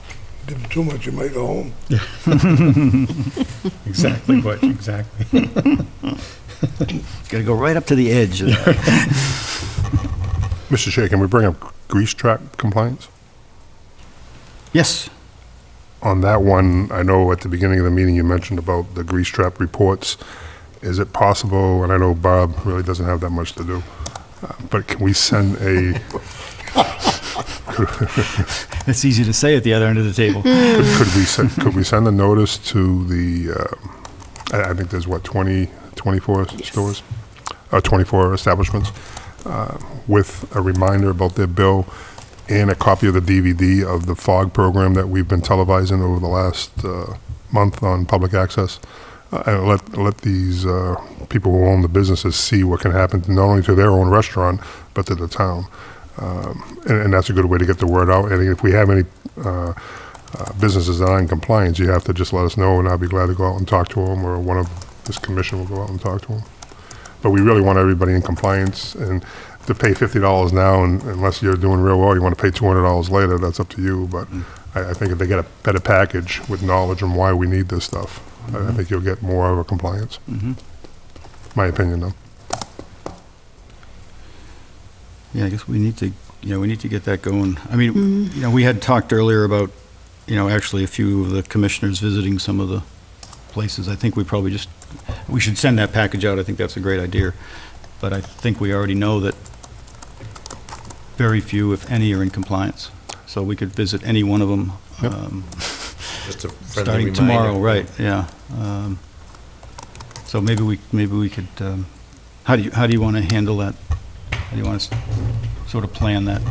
Give them too much, you might go home. Exactly, Butch, exactly. Got to go right up to the edge. Mr. Chair, can we bring up grease trap compliance? Yes. On that one, I know at the beginning of the meeting you mentioned about the grease trap reports. Is it possible, and I know Bob really doesn't have that much to do, but can we send a, It's easy to say at the other end of the table. could we send a notice to the, I think there's what, 24 stores? 24 establishments, with a reminder about their bill and a copy of the DVD of the FOG program that we've been televising over the last month on public access. And let these people who own the businesses see what can happen not only to their own restaurant, but to the town. And that's a good way to get the word out. And if we have any businesses that aren't in compliance, you have to just let us know, and I'll be glad to go out and talk to them, or one of this commission will go out and talk to them. But we really want everybody in compliance, and to pay $50 now, and unless you're doing real well, you want to pay $200 later, that's up to you. But I think if they get a better package with knowledge on why we need this stuff, I think you'll get more of a compliance. My opinion, though. Yeah, I guess we need to get that going. I mean, we had talked earlier about, actually a few of the commissioners visiting some of the places. I think we should send that package out. I think that's a great idea. But I think we already know that very few, if any, are in compliance. So we could visit any one of them. Yep. Just a friendly Starting reminder. tomorrow, right, yeah. So maybe we could, how do you want to handle that? How do you want to sort of plan that?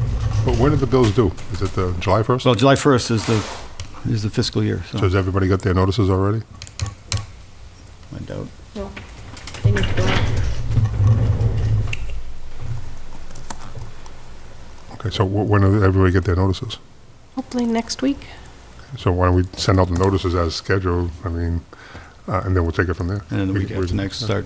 But when are the bills due? Is it the July 1st? Well, July 1st is the fiscal year, So so has everybody got their notices already? I doubt. No, they need to go out. Okay, so when do everybody get their notices? Hopefully next week. So why don't we send out the notices as scheduled, and then we'll take it from there. And then the week We- after next, start.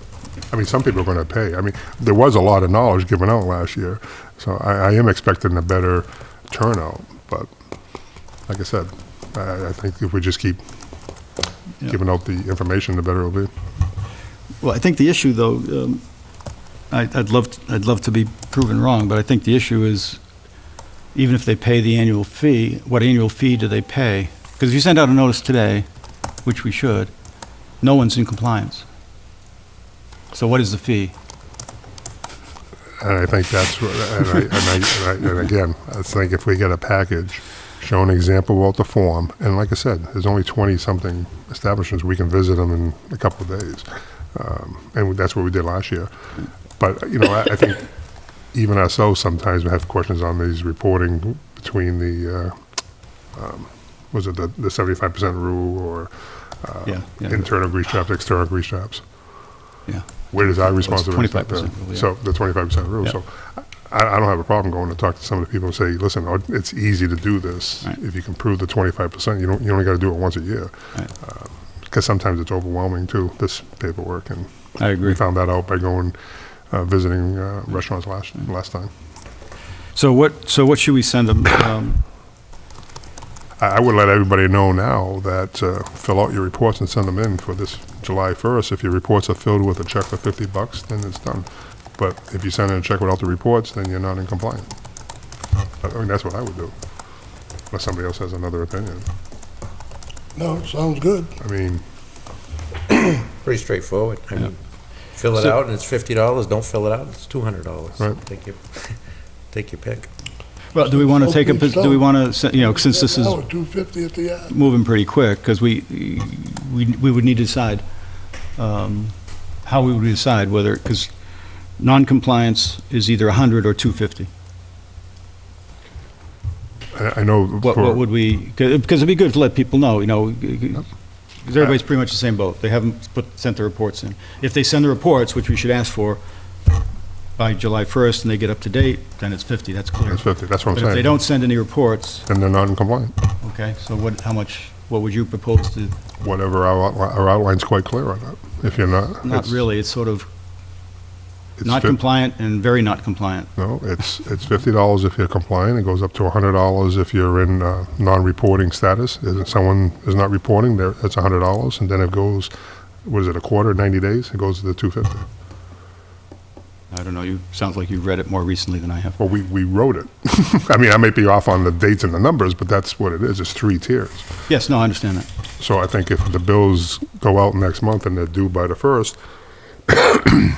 I mean, some people are going to pay. I mean, there was a lot of knowledge given out last year, so I am expecting a better turnout, but like I said, I think if we just keep Yeah. giving out the information, the better it'll be. Well, I think the issue, though, I'd love to be proven wrong, but I think the issue is, even if they pay the annual fee, what annual fee do they pay? Because if you send out a notice today, which we should, no one's in compliance. So what is the fee? And I think that's, and again, I think if we get a package, show an example about the form, and like I said, there's only 20-something establishments, we can visit them in a couple of days. And that's what we did last year. But, I think even ourselves sometimes we have questions on these reporting between the, was it the 75% rule or Yeah. internal grease traps, external grease traps? Yeah. Where does our responsibility? 25% rule, yeah. So the 25% rule. Yeah. So I don't have a problem going to talk to some of the people and say, listen, it's easy to do this. Right. If you can prove the 25%, you only got to do it once a year. Right. Because sometimes it's overwhelming too, this paperwork. And I agree. we found that out by going, visiting restaurants last time. So what should we send them? I would let everybody know now that fill out your reports and send them in for this July 1st. If your reports are filled with a check for $50, then it's done. But if you send in a check without the reports, then you're not in compliance. I mean, that's what I would do, unless somebody else has another opinion. No, it sounds good. I mean, Pretty straightforward. I mean, fill it So- out and it's $50. Don't fill it out, it's $200. Right. Take your pick. Well, do we want to take Okay, do we want to, since this is Now, $250 at the yard. moving pretty quick, because we would need to decide how we would decide whether, because non-compliance is either 100 or 250. I know What for, would we, because it'd be good to let people know, you know, because everybody's pretty much the same boat. They haven't sent the reports in. If they send the reports, which we should ask for, by July 1st, and they get up to date, then it's 50, that's clear. it's 50, that's what I'm But if they saying. don't send any reports, Then they're not in compliance. okay, so what would you propose to? Whatever, our outline's quite clear on that. If you're not. Not it's- really, it's sort of it's not fif- compliant and very not compliant. No, it's $50 if you're compliant, it goes up to $100 if you're in non-reporting status. If someone is not reporting, that's $100, and then it goes, what is it, a quarter, 90 days? It goes to the $250. I don't know, sounds like you've read it more recently than I have. Well, we wrote it. I mean, I may be off on the dates and the numbers, but that's what it is, it's 3 tiers. Yes, no, I understand that. So I think if the bills go out next month and they're due by the 1st,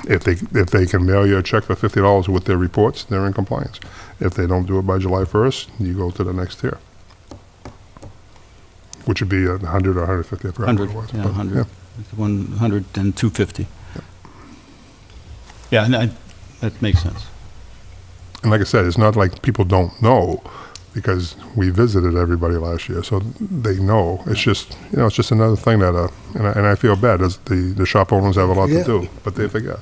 if they can mail you a check for $50 with their reports, they're in compliance. If they don't do it by July 1st, you go to the next tier, which would be 100 or 150, I forgot what 100, it was. yeah, but, 100. 100 and 250. Yeah, and that makes sense. And like I said, it's not like people don't know, because we visited everybody last year, so they know. It's just, it's just another thing that, and I feel bad, as the shop owners have a lot to Yeah. do, but they forget.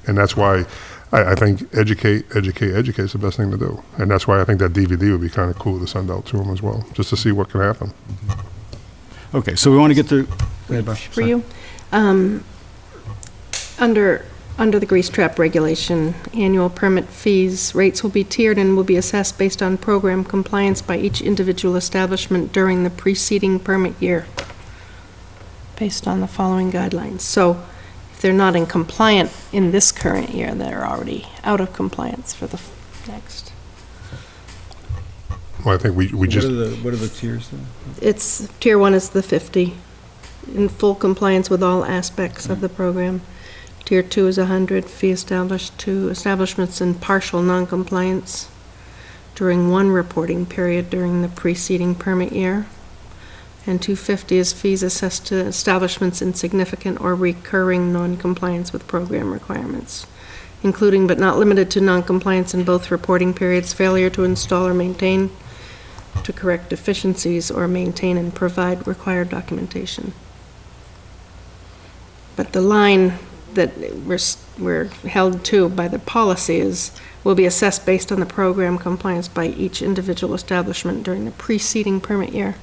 And that's why I think educate is the best thing to do. And that's why I think that DVD would be kind of cool to send out to them as well, just to see what can happen. Okay, so we want to get to. Go ahead, Barb. For you. Under the grease trap regulation, annual permit fees, rates will be tiered and will be assessed based on program compliance by each individual establishment during the preceding permit year, based on the following guidelines. So if they're not in compliant in this current year, they're already out of compliance for the next. Well, I think we just, What are the tiers then? It's, tier 1 is the 50, in full compliance with all aspects of the program. Tier 2 is 100, fee established to establishments in partial noncompliance during one reporting period during the preceding permit year. And 250 is fees assessed to establishments in significant or recurring noncompliance with program requirements, including but not limited to noncompliance in both reporting periods, failure to install or maintain, to correct deficiencies, or maintain and provide required documentation. But the line that we're held to by the policy is, will be assessed based on the program compliance by each individual establishment during the preceding permit year.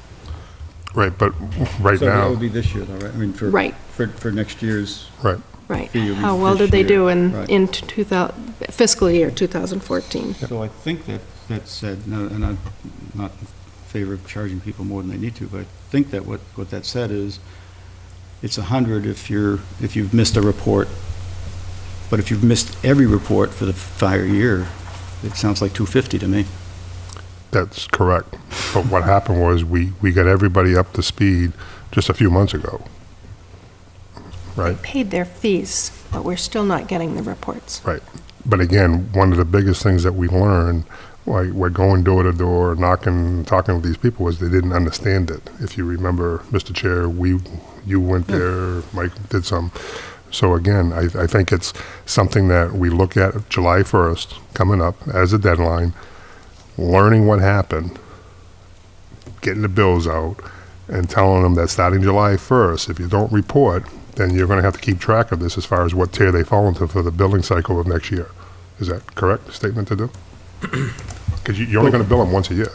right, but right So that now, would be this year though, right? I mean, Right. For next year's, right. Right. Fee will be How well this did they do year, in, right. in 2000, fiscal year 2014? so I think that said, no, and I'm not in favor of charging people more than they need to, but I think that what that said is, it's 100 if you've missed a report, but if you've missed every report for the entire year, it sounds like 250 to me. That's correct. But what happened was we got everybody up to speed just a few months ago. Right? Paid their fees, but we're still not getting the reports. Right. But again, one of the biggest things that we learned, like we're going door to door, knocking, talking with these people, was they didn't understand it. If you remember, Mr. Chair, you went there, Mike did some. So again, I think it's something that we look at July 1st, coming up as a deadline, learning what happened, getting the bills out, and telling them that starting July 1st, if you don't report, then you're going to have to keep track of this as far as what tier they fall into for the billing cycle of next year. Is that correct statement to do? Because you're only going to bill them once a year.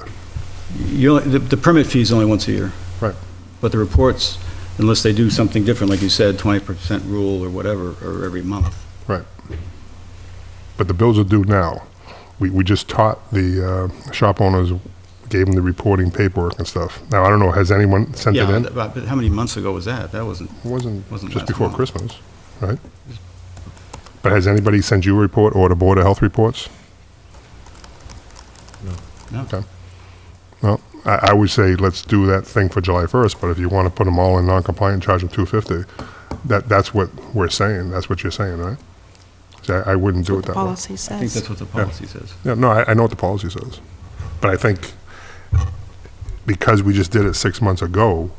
The permit fee is only once a year. Right. But the reports, unless they do something different, like you said, 20% rule or whatever, or every month. Right. But the bills are due now. We just taught the shop owners, gave them the reporting paperwork and stuff. Now, I don't know, has anyone sent it Yeah, in? but how many months ago was that? That wasn't, It wasn't wasn't just last before month. Christmas, right? But has anybody sent you a report or the Board of Health reports? no. Okay. Well, I would say let's do that thing for July 1st, but if you want to put them all in non-compliant, charge them $250, that's what we're saying, that's what you're saying, right? So I wouldn't do it The that way. policy I think says. that's what the policy says. Yeah, no, I know what the policy says. But I think because we just did it 6 months ago,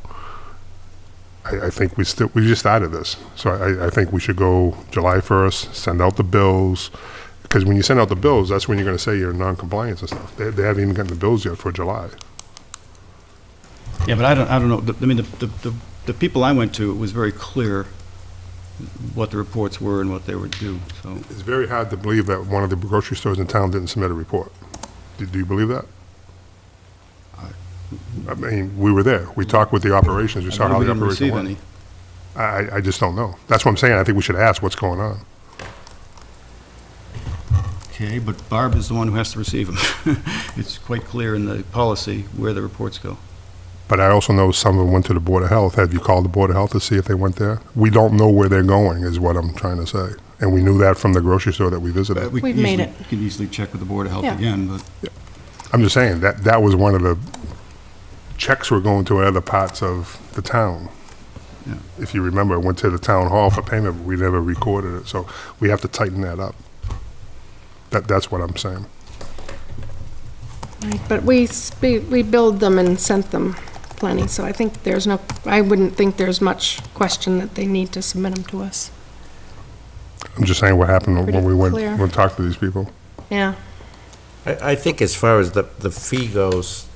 I think we just started this. So I think we should go July 1st, send out the bills. Because when you send out the bills, that's when you're going to say you're in non-compliance and stuff. They haven't even gotten the bills yet for July. Yeah, but I don't know, I mean, the people I went to, it was very clear what the reports were and what they were due, so. It's very hard to believe that one of the grocery stores in town didn't submit a report. Do you believe that? I mean, we were there. We talked with the operations. We saw how We the didn't operation receive went. any. I just don't know. That's what I'm saying. I think we should ask what's going on. Okay, but Barb is the one who has to receive them. It's quite clear in the policy where the reports go. But I also know some of them went to the Board of Health. Have you called the Board of Health to see if they went there? We don't know where they're going, is what I'm trying to say. And we knew that from the grocery store that we visited. We We've made easily- it. Could easily check with the Board of Health Yeah. again, but, I'm just saying, that was one of the checks were going to other parts of the town. Yeah. If you remember, it went to the town hall for payment, but we never recorded it, so we have to tighten that up. That's what I'm saying. Right, but we billed them and sent them plenty, so I think I wouldn't think there's much question that they need to submit them to us. I'm just saying what happened when Pretty we went clear. and talked to these people. Yeah, I think as far as the fee goes,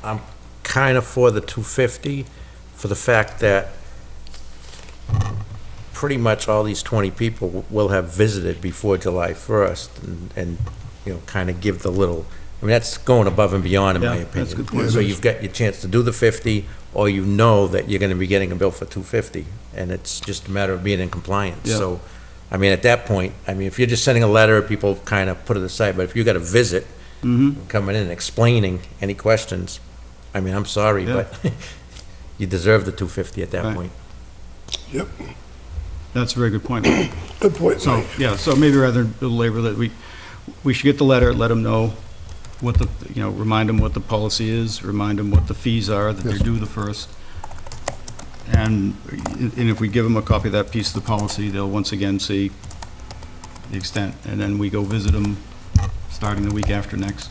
I'm kind of for the 250 for the fact that pretty much all these 20 people will have visited before July 1st and, you know, kind of give the little, I mean, that's going above and beyond, in my Yeah, opinion. that's a good point. So you've got your chance to do the 50, or you know that you're going to be getting a bill for 250, and it's just a matter of being in compliance. Yeah. So, I mean, at that point, I mean, if you're just sending a letter, people kind of put it aside, but if you got a visit, coming in and explaining any questions, I mean, I'm sorry, Yeah. but you deserve the 250 at that Right. point. Yep, that's a very good point. good point, So, Mike. yeah, so maybe rather than belabor that, we should get the letter, let them know what the, you know, remind them what the policy is, remind them what the fees are, that they're Yes. due the first. And if we give them a copy of that piece of the policy, they'll once again see the extent, and then we go visit them starting the week after next.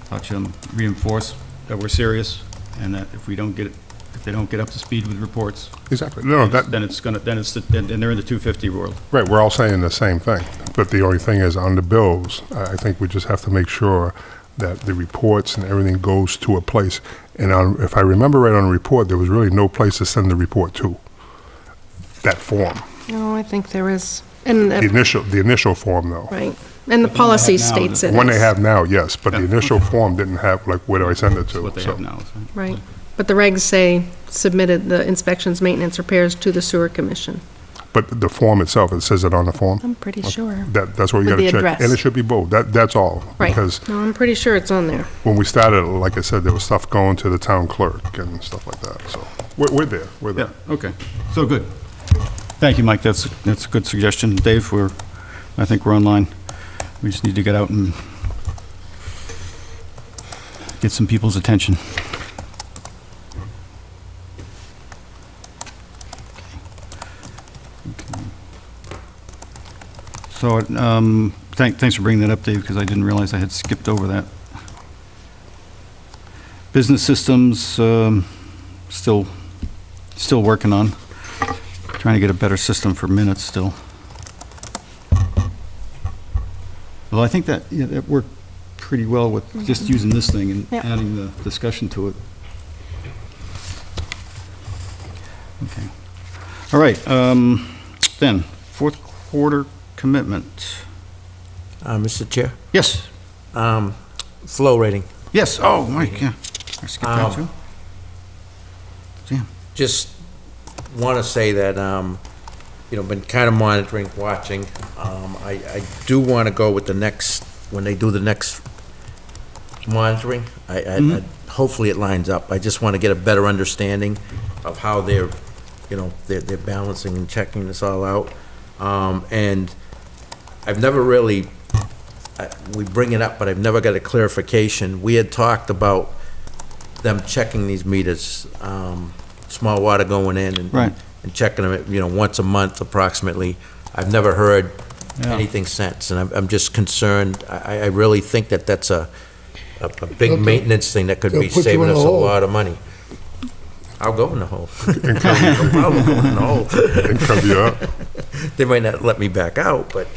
Touch them, reinforce that we're serious, and that if they don't get up to speed with reports, Exactly. No, then it's gonna, then they're in the 250 world. right, we're all saying the same thing. But the only thing is, on the bills, I think we just have to make sure that the reports and everything goes to a place. And if I remember right on the report, there was really no place to send the report to, that form. no, I think there is, and, The initial form, though. right, and the policy now, states The it one they is. have now, yes, but the Yeah, initial form didn't have, like, where do I send it to? What they So- have now, right? Right, but the regs say submitted the inspections, maintenance, repairs to the sewer commission. But the form itself, it says it on the form? I'm pretty sure. That's what you With gotta the check. address. And it should be both, that's all. Right, Because no, I'm pretty sure it's on there. when we started, like I said, there was stuff going to the town clerk and stuff like that, so, we're there, we're Yeah, there. okay, so good. Thank you, Mike, that's a good suggestion. Dave, I think we're online. We just need to get out and get some people's attention. So, thanks for bringing that up, Dave, because I didn't realize I had skipped over that. Business systems, still working on. Trying to get a better system for minutes still. Well, I think that worked pretty well with just using this thing and Yep. adding the discussion to it. Okay. All right, then, fourth quarter commitment. Mr. Chair, Yes, flow rating. yes, oh, Mike, yeah. I skipped that too. Damn. Just want to say that, been kind of monitoring, watching. I do want to go with the next, when they do the next monitoring, hopefully it lines up. I just want to get a better understanding of how they're balancing and checking this all out. And I've never really, we bring it up, but I've never got a clarification. We had talked about them checking these meters, small water going in and Right. and checking them, once a month approximately. I've never heard Yeah. anything since, and I'm just concerned. I really think that that's a big maintenance thing that could They'll be put you saving in a us a hole. lot of money. I'll go in the hole. And cover, No problem going in the hole. and cover you up. They might not let me back out, but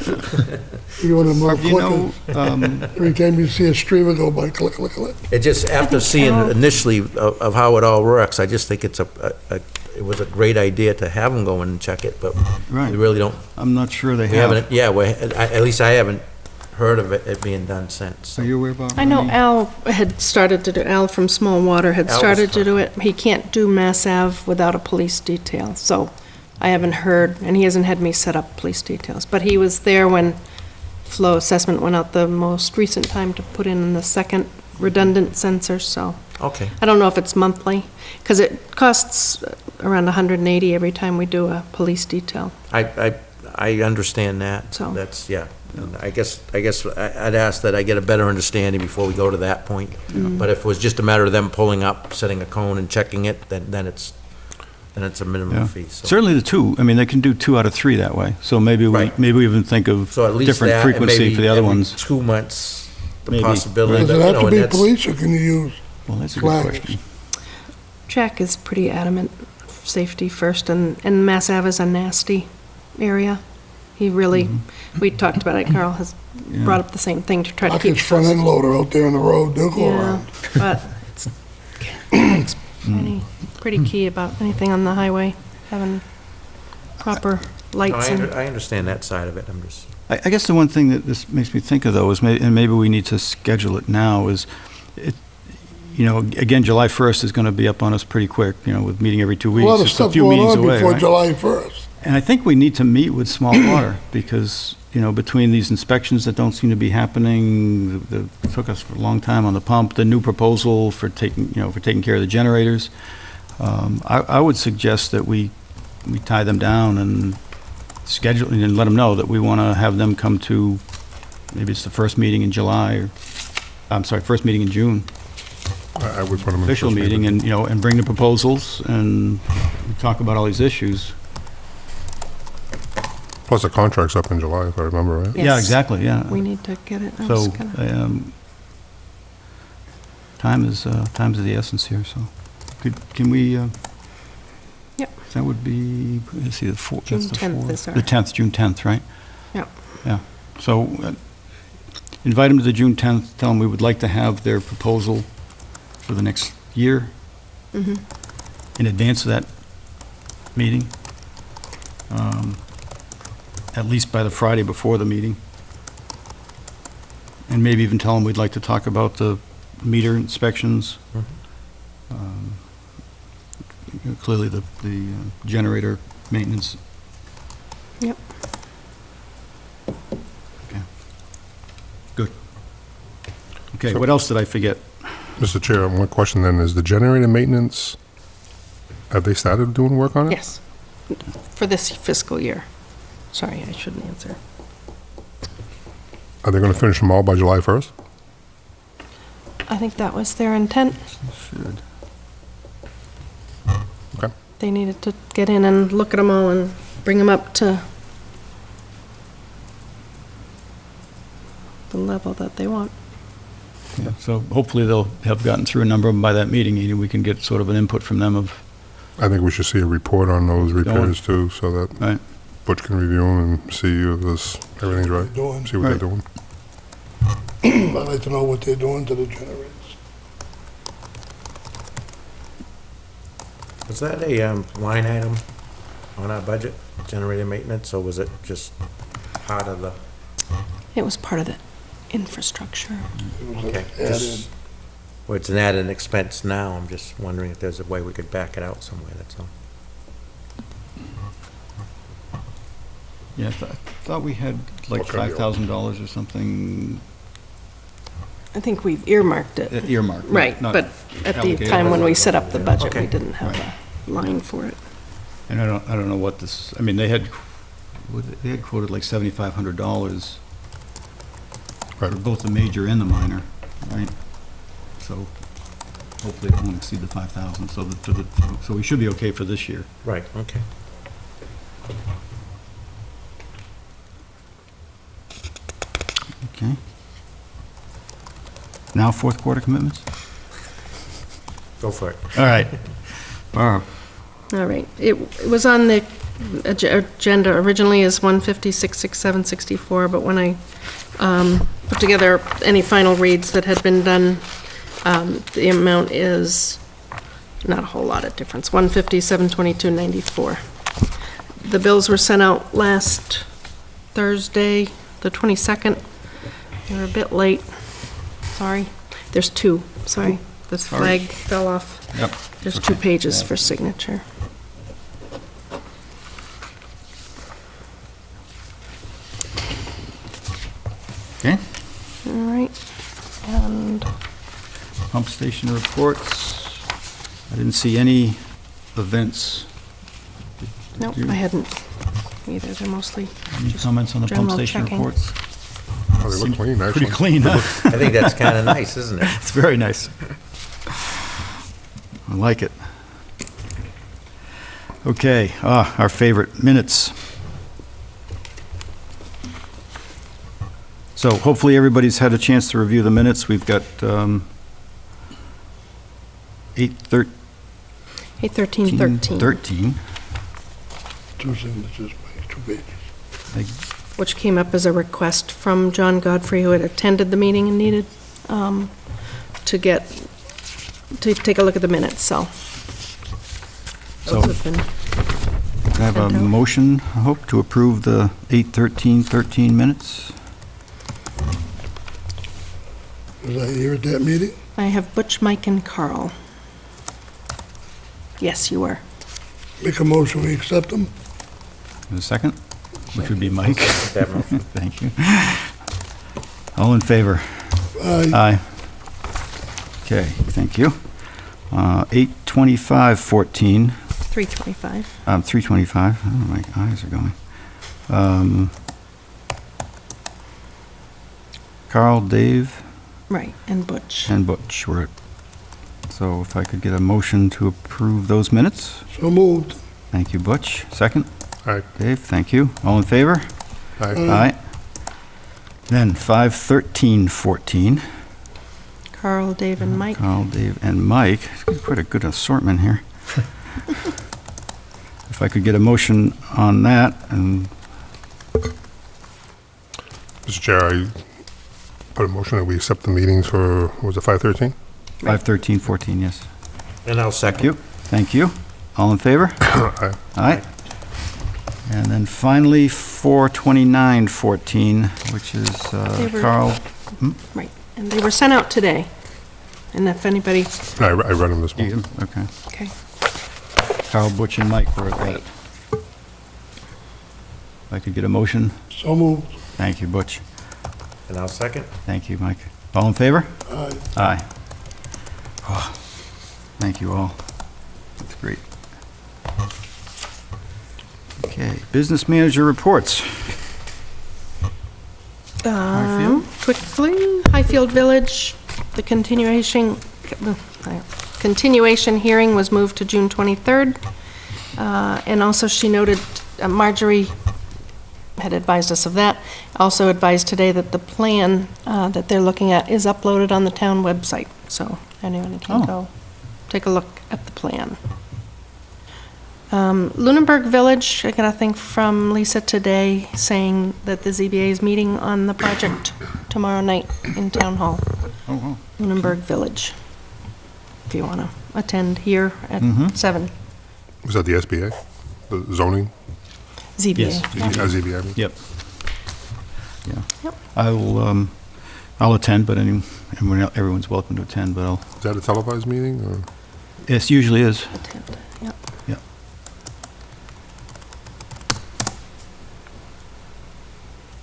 You want to more Barb, do you know, clickers. Every time you see a streamer go by, click, click, click. it just, after seeing initially of how it all works, I just think it's it was a great idea to have them go in and check it, but Right. we really don't, I'm not sure they we have. haven't, yeah, at least I haven't heard of it being done since. Are you aware, Bob? I know Any? Al had started to do, Al from Small Water had Al was started to fine. do it. He can't do Mass Ave without a police detail, so I haven't heard, and he hasn't had me set up police details. But he was there when flow assessment went out the most recent time to put in the second redundant sensor, so Okay, I don't know if it's monthly, because it costs around 180 every time we do a police detail. I understand that. So- That's, yeah. And I guess I'd ask that I get a better understanding before we go to that point. But if it was just a matter of them pulling up, setting a cone and checking it, then it's a minimum Yeah. fee, so. Certainly the two, I mean, they can do 2 out of 3 that way, so maybe Right. maybe we even think of So at least different that, and frequency maybe for the other every ones. 2 months, the Maybe. possibility Does that, it you have know, to and be that's. police, or can you use Well, that's a good flaggers? question. Jack is pretty adamant, safety first, and Mass Ave is a nasty area. He really, we talked about it, Carl has Yeah. brought up the same thing to try to Like keep his front end loader out there on the road, they'll go Yeah, around. but it's pretty key about anything on the highway, having proper No, lights and, I understand that side of it, I'm just, I guess the one thing that this makes me think of, though, is, and maybe we need to schedule it now, is, again, July 1st is going to be up on us pretty quick, with meeting every 2 A weeks. lot of It's stuff few going meetings on away, before right? July 1st. And I think we need to meet with Small Water, because, between these inspections that don't seem to be happening, it took us a long time on the pump, the new proposal for taking care of the generators, I would suggest that we tie them down and schedule, and let them know that we want to have them come to, maybe it's the first meeting in July, or, I'm sorry, first meeting in June, I would put them in. the official first meeting, and, and bring the proposals, and we talk about all these issues. Plus the contract's up in July, if I remember right. Yeah, Yes. exactly, yeah. we need to get it. I was So, gonna- time is of the essence here, so, can we, Yep. that would be, let's see, the 4th. June that's the 10th 4th. is our- The 10th, June 10th, right? Yep. Yeah, so, invite them to the June 10th, tell them we would like to have their proposal for the next year Mhm. in advance of that meeting. At least by the Friday before the meeting. And maybe even tell them we'd like to talk about the meter inspections. Clearly, the generator maintenance. Yep. Okay. Good. Okay, what else did I forget? Mr. Chair, one question then, is the generator maintenance, have they started doing work on it? Yes, for this fiscal year. Sorry, I shouldn't answer. Are they gonna finish them all by July 1st? I think that was their intent. Should. Okay. They needed to get in and look at them all and bring them up to the level that they want. Yeah, so hopefully they'll have gotten through a number of them by that meeting, and we can get sort of an input from them of, I think we should see a report on those Going. repairs too, so that right? Butch can review them and see if everything's right, Doing. see what Right. they're doing. I'd like to know what they're doing to the generators. was that a line item on our budget, generator maintenance, or was it just part of the, It was part of the infrastructure. It was okay, added. just, well, it's an added expense now, I'm just wondering if there's a way we could back it out somewhere, that's all. Yeah, I thought we had like What kind of deal? $5,000 or something I think we've earmarked it. earmarked. Right, not but at the allocated. time when we set up the budget, we Okay. didn't have Right. a line for it. And I don't know what this, I mean, they had quoted like $7,500 Right. for both the major and the minor, right? So hopefully it won't exceed the 5,000, so we should be okay for this year. Right, okay. Okay. Now fourth quarter commitments? Go for it. All right. Barb. All right. It was on the agenda originally as 1566764, but when I put together any final reads that had been done, the amount is not a whole lot of difference, 15722.94. The bills were sent out last Thursday, the 22nd. They're a bit late. Sorry. There's two. Sorry. This flag fell off. Yep. There's Okay. 2 pages Yeah. for signature. Okay. All right. And Pump station reports. I didn't see any events. no, Do you- I hadn't either. They're mostly Any just comments on the pump general station checking. reports? Oh, they look clean, actually. Pretty clean, huh? I think that's kind of nice, isn't it? It's very nice. I like it. Okay, our favorite, minutes. So hopefully everybody's had a chance to review the minutes. We've got 8:13. 8/13/13, 2 signatures, Mike, 2 pages. which came up as a request from John Godfrey, who had attended the meeting and needed to take a look at the minutes, so. So Those have been- I have a Sent out. motion, I hope, to approve the 8:13/13 minutes. Was I here at that meeting? I have Butch, Mike, and Carl. Yes, you were. Make a motion, we accept them? A second, which would be Mike. That motion. Thank you. All in favor? Aye. Aye. Okay, thank you. 8:25/14, 3:25. 3:25, oh, my eyes are going. Carl, Dave, Right, and Butch. and Butch were, so if I could get a motion to approve those minutes? So moved. Thank you, Butch. Second? Aye. Dave, thank you. All in favor? Aye. Aye. Then 5:13/14, Carl, Dave, and Mike. Carl, Dave, and Mike. It's quite a good assortment here. If I could get a motion on that, and Mr. Chair, I put a motion that we accept the meetings for, what was it, 5:13? 5:13/14, yes. And I'll Thank second. you. Thank you. All in favor? Aye. Aye. And then finally, 4/29/14, which is They were- Carl. Right, and they were sent out today. And if anybody, I read them this morning. Okay. okay, Carl, Butch, and Mike were at that. If I could get a motion? So moved. Thank you, Butch. And I'll second. Thank you, Mike. All in favor? Aye. Aye. Oh, thank you all. That's great. Okay, business manager reports. Highfield? quickly, Highfield Village, the continuation hearing was moved to June 23rd. And also she noted, Marjorie had advised us of that, also advised today that the plan that they're looking at is uploaded on the town website, so anyone can Oh. go take a look at the plan. Lunenburg Village, I got a thing from Lisa today saying that the ZBA is meeting on the project tomorrow night in Town Hall, Oh, wow. Lunenburg Village, if you want to attend here at Mhm. 7. Was that the SBA? The zoning? ZBA. Yes. yeah. ZBA, I mean. Yep. Yeah. Yep. I'll attend, but everyone's welcome to attend, but I'll, Is that a televised meeting, or? it usually is. Attend, yep. Yep.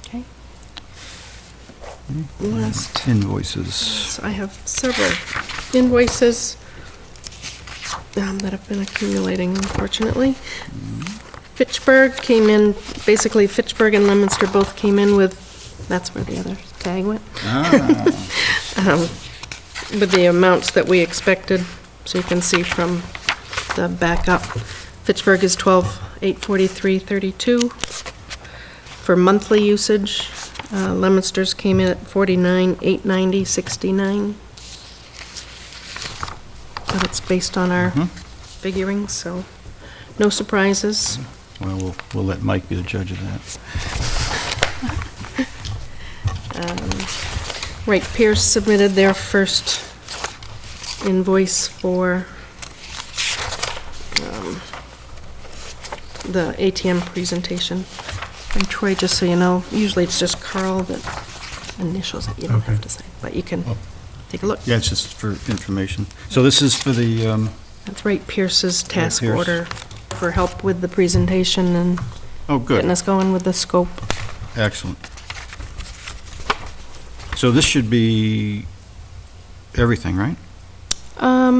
Okay. Last, Invoices. so I have several invoices that have been accumulating, unfortunately. Fitchburg came in, basically Fitchburg and Leominster both came in with, that's where the other tag went. With the amounts that we expected, so you can see from the backup. Fitchburg is 12,843.32 for monthly usage. Leominster's came in at 49,890.69. But it's based on our figuring, so no surprises. Well, we'll let Mike be the judge of that. Wright Pierce submitted their first invoice for the ATM presentation. And Troy, just so you know, usually it's just Carl that initials it, you don't have Okay. to say, but you can take a look. Yeah, it's just for information. So this is for the, That's Wright Pierce's task Pierce. order for help with the presentation and oh, getting good, us going with the scope. excellent. So this should be everything, right?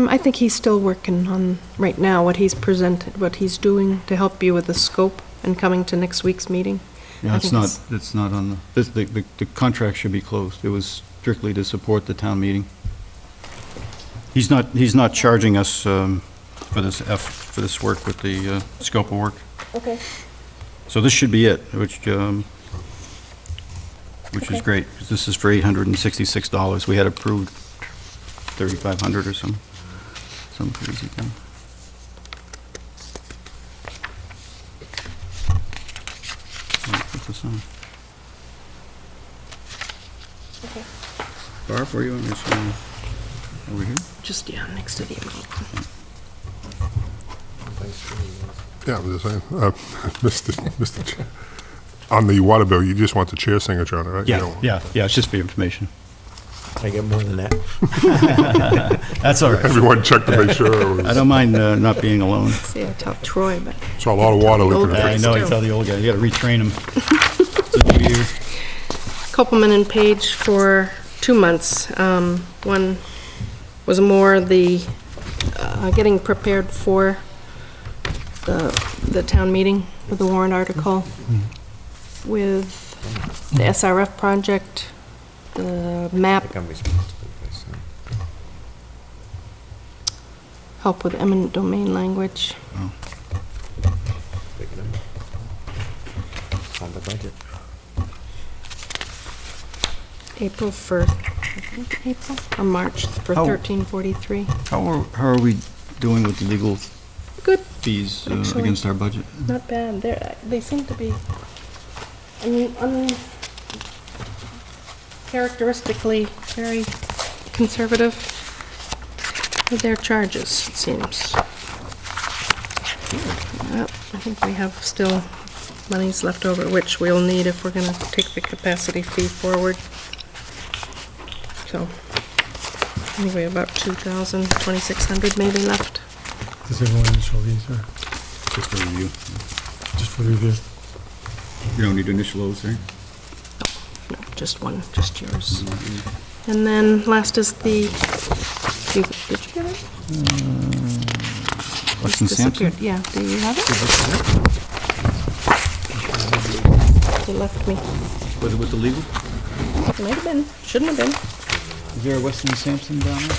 I think he's still working on, right now, what he's presented, what he's doing to help you with the scope and coming to next week's meeting. Yeah, I it's think not, it's not on the contract should be closed. It was strictly to support the town meeting. He's not charging us for this work with the scope of work. Okay. So this should be it, which is Okay. great, 'cause this is for $866. We had approved $3,500 or some crazy thing. Put this on. Okay. Barb, where are you on this one? Over here? Just, yeah, next to the amount. Yeah, I'm just saying, Mr. Chair, on the water bill, you just want the chair signature on it, right? You don't- Yeah, it's just for information. I get more than that. That's all right. Everyone checked to make sure it I was, don't mind not being alone. See, I tell Troy, but it's a lot of water leaking. Okay. I know, you tell the old guy, you gotta retrain him. It's a new year. Copeland and Page for 2 months. One was more the, getting prepared for the town meeting with the warrant article, with the SRF project, the map, I'm responsible for this. help with eminent domain language. Big number. On the budget. April for, I think April, or March for Oh. 1343. How are we doing with the legal Good, fees Actually- against our budget? not bad. They seem to be uncharacteristically very conservative with their charges, it seems. Yep, I think we have still monies left over, which we'll need if we're gonna take the capacity fee forward. So, I think we have about 2,600 maybe left. Does everyone initial these, or Just for review. just for review? You don't need to initial those, right? No, just one, just yours. And then last is the, did you get it? Weston Sampson? Disappeared. Yeah, do you have it? They left me. With the legal? It might have been, shouldn't have been. Is there a Weston Sampson down there?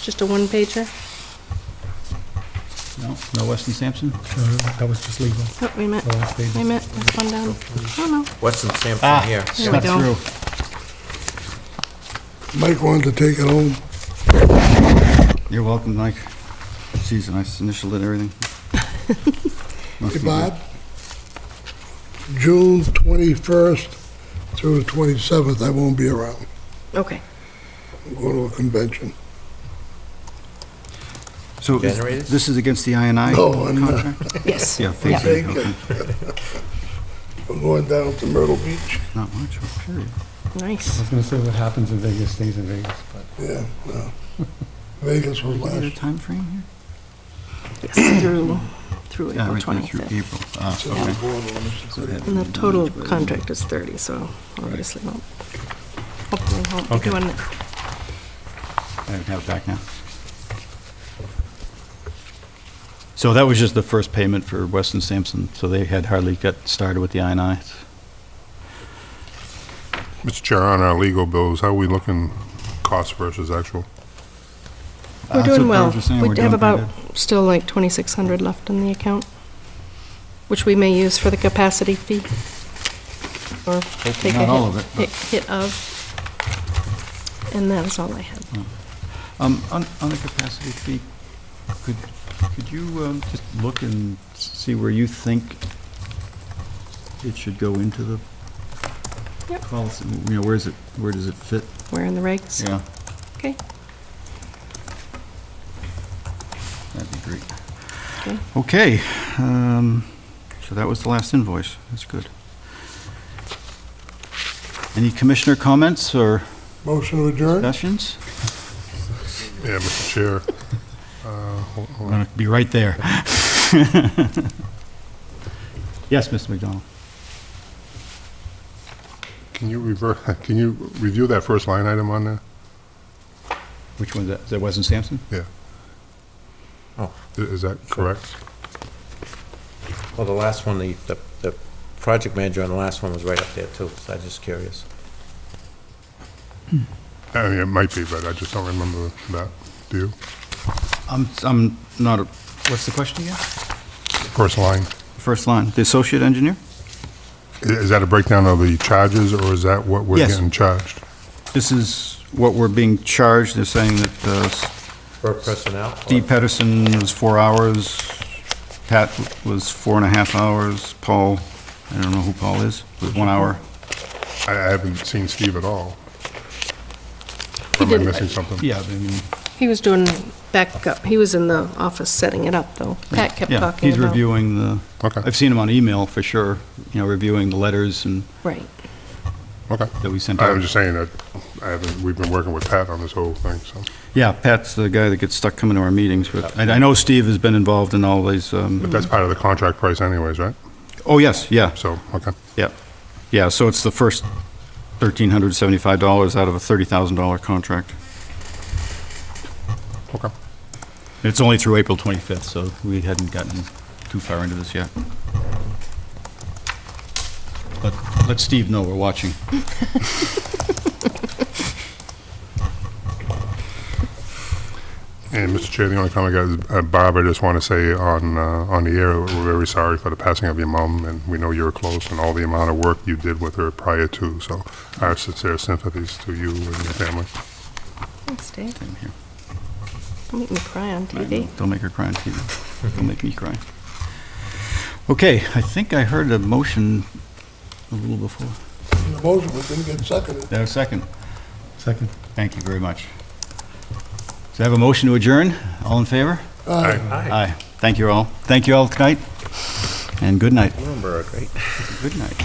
Just a one-pager. No, no Weston Sampson? That was just legal. Oh, wait a minute. The last page. Wait a minute, there's one down. Oh, no. Weston Sampson here. There we Snuck go. through. Mike wanted to take it home. You're welcome, Mike. Geez, a nice initial and everything. Must Hey, be Bob? June 21st through the 27th, I won't be around. Okay. I'm going to a convention. good. So is- Generators? this is against the INI No, I'm not. contract? Yes. Yeah, Yeah. phasing, okay. I'm going down to Myrtle Beach. Not much, period. I Nice. was gonna say what happens in Vegas stays in Vegas, but Yeah, no. Vegas was Is there a last. time frame here? Yes, through Yeah, April right, through 25th. April. Ah, So okay. I'm going on So this. it had to And the be done total by the- contract is 30, so obviously won't, hopefully won't be Okay. doing it. I have it back now. So that was just the first payment for Weston Sampson, so they had hardly got started with the INI. Mr. Chair, on our legal bills, how are we looking cost versus actual? We're That's doing what well. George was saying, we're We doing have pretty about, still like 2,600 left in the account, which we may use for the capacity fee. Or take a not all of it, but- hit of. And that is all I had. On the capacity fee, Could you just look and see where you think it should go into the Yep. policy? You know, where does it fit? Where in the regs? Yeah, Okay, that'd be great. okay. Okay, so that was the last invoice. That's good. Any commissioner comments or Motion to adjourn? discussions? Yeah, Mr. Chair. Hold I'm on. going to be right there. Yes, Mr. McDonald? Can you review that first line item on there? Which one is that? Is that Weston Sampson? Yeah. Oh. Is that correct? Well, the last one, the project manager on the last one was right up there too, so I'm just curious. I mean, it might be, but I just don't remember that. Do you? I'm not, what's the question again? First line. First line, the associate engineer? Is that a breakdown of the charges, or is that what we're Yes. getting charged? This is what we're being charged. They're saying that For personnel? Steve Pedersen was 4 hours, Pat was 4.5 hours, Paul, I don't know who Paul is, was 1 hour. I haven't seen Steve at all. He Or am I didn't- missing something? Yeah, I mean, He was doing backup, he was in the office setting it up, though. Pat kept yeah, talking he's about. reviewing the, Okay, I've seen him on email for sure, you know, reviewing the letters and Right. okay. that we sent I out. was just saying that we've been working with Pat on this whole thing, so. Yeah, Pat's the guy that gets stuck coming to our meetings, but I know Steve has been involved in all these, But that's part of the contract price anyways, right? oh, yes, yeah, So, okay. yeah. Yeah, so it's the first $1,375 out of a $30,000 contract. Okay. It's only through April 25th, so we hadn't gotten too far into this yet. But let Steve know we're watching. And Mr. Chair, the only comment I got is, Barb, I just want to say on the air, we're very sorry for the passing of your mom, and we know you're close, and all the amount of work you did with her prior to, so our sincere sympathies to you and your family. Thanks, Dave. Same here. Don't make me cry on I know. TV. Don't make her cry on TV. Don't make me cry. Okay, I think I heard a motion a little before. The motion was didn't get seconded. There, a second. Second. Thank you very much. So I have a motion to adjourn. All in favor? Aye. Aye. Thank you all. Thank you all tonight, and good night. Bloomberg, right? Good night.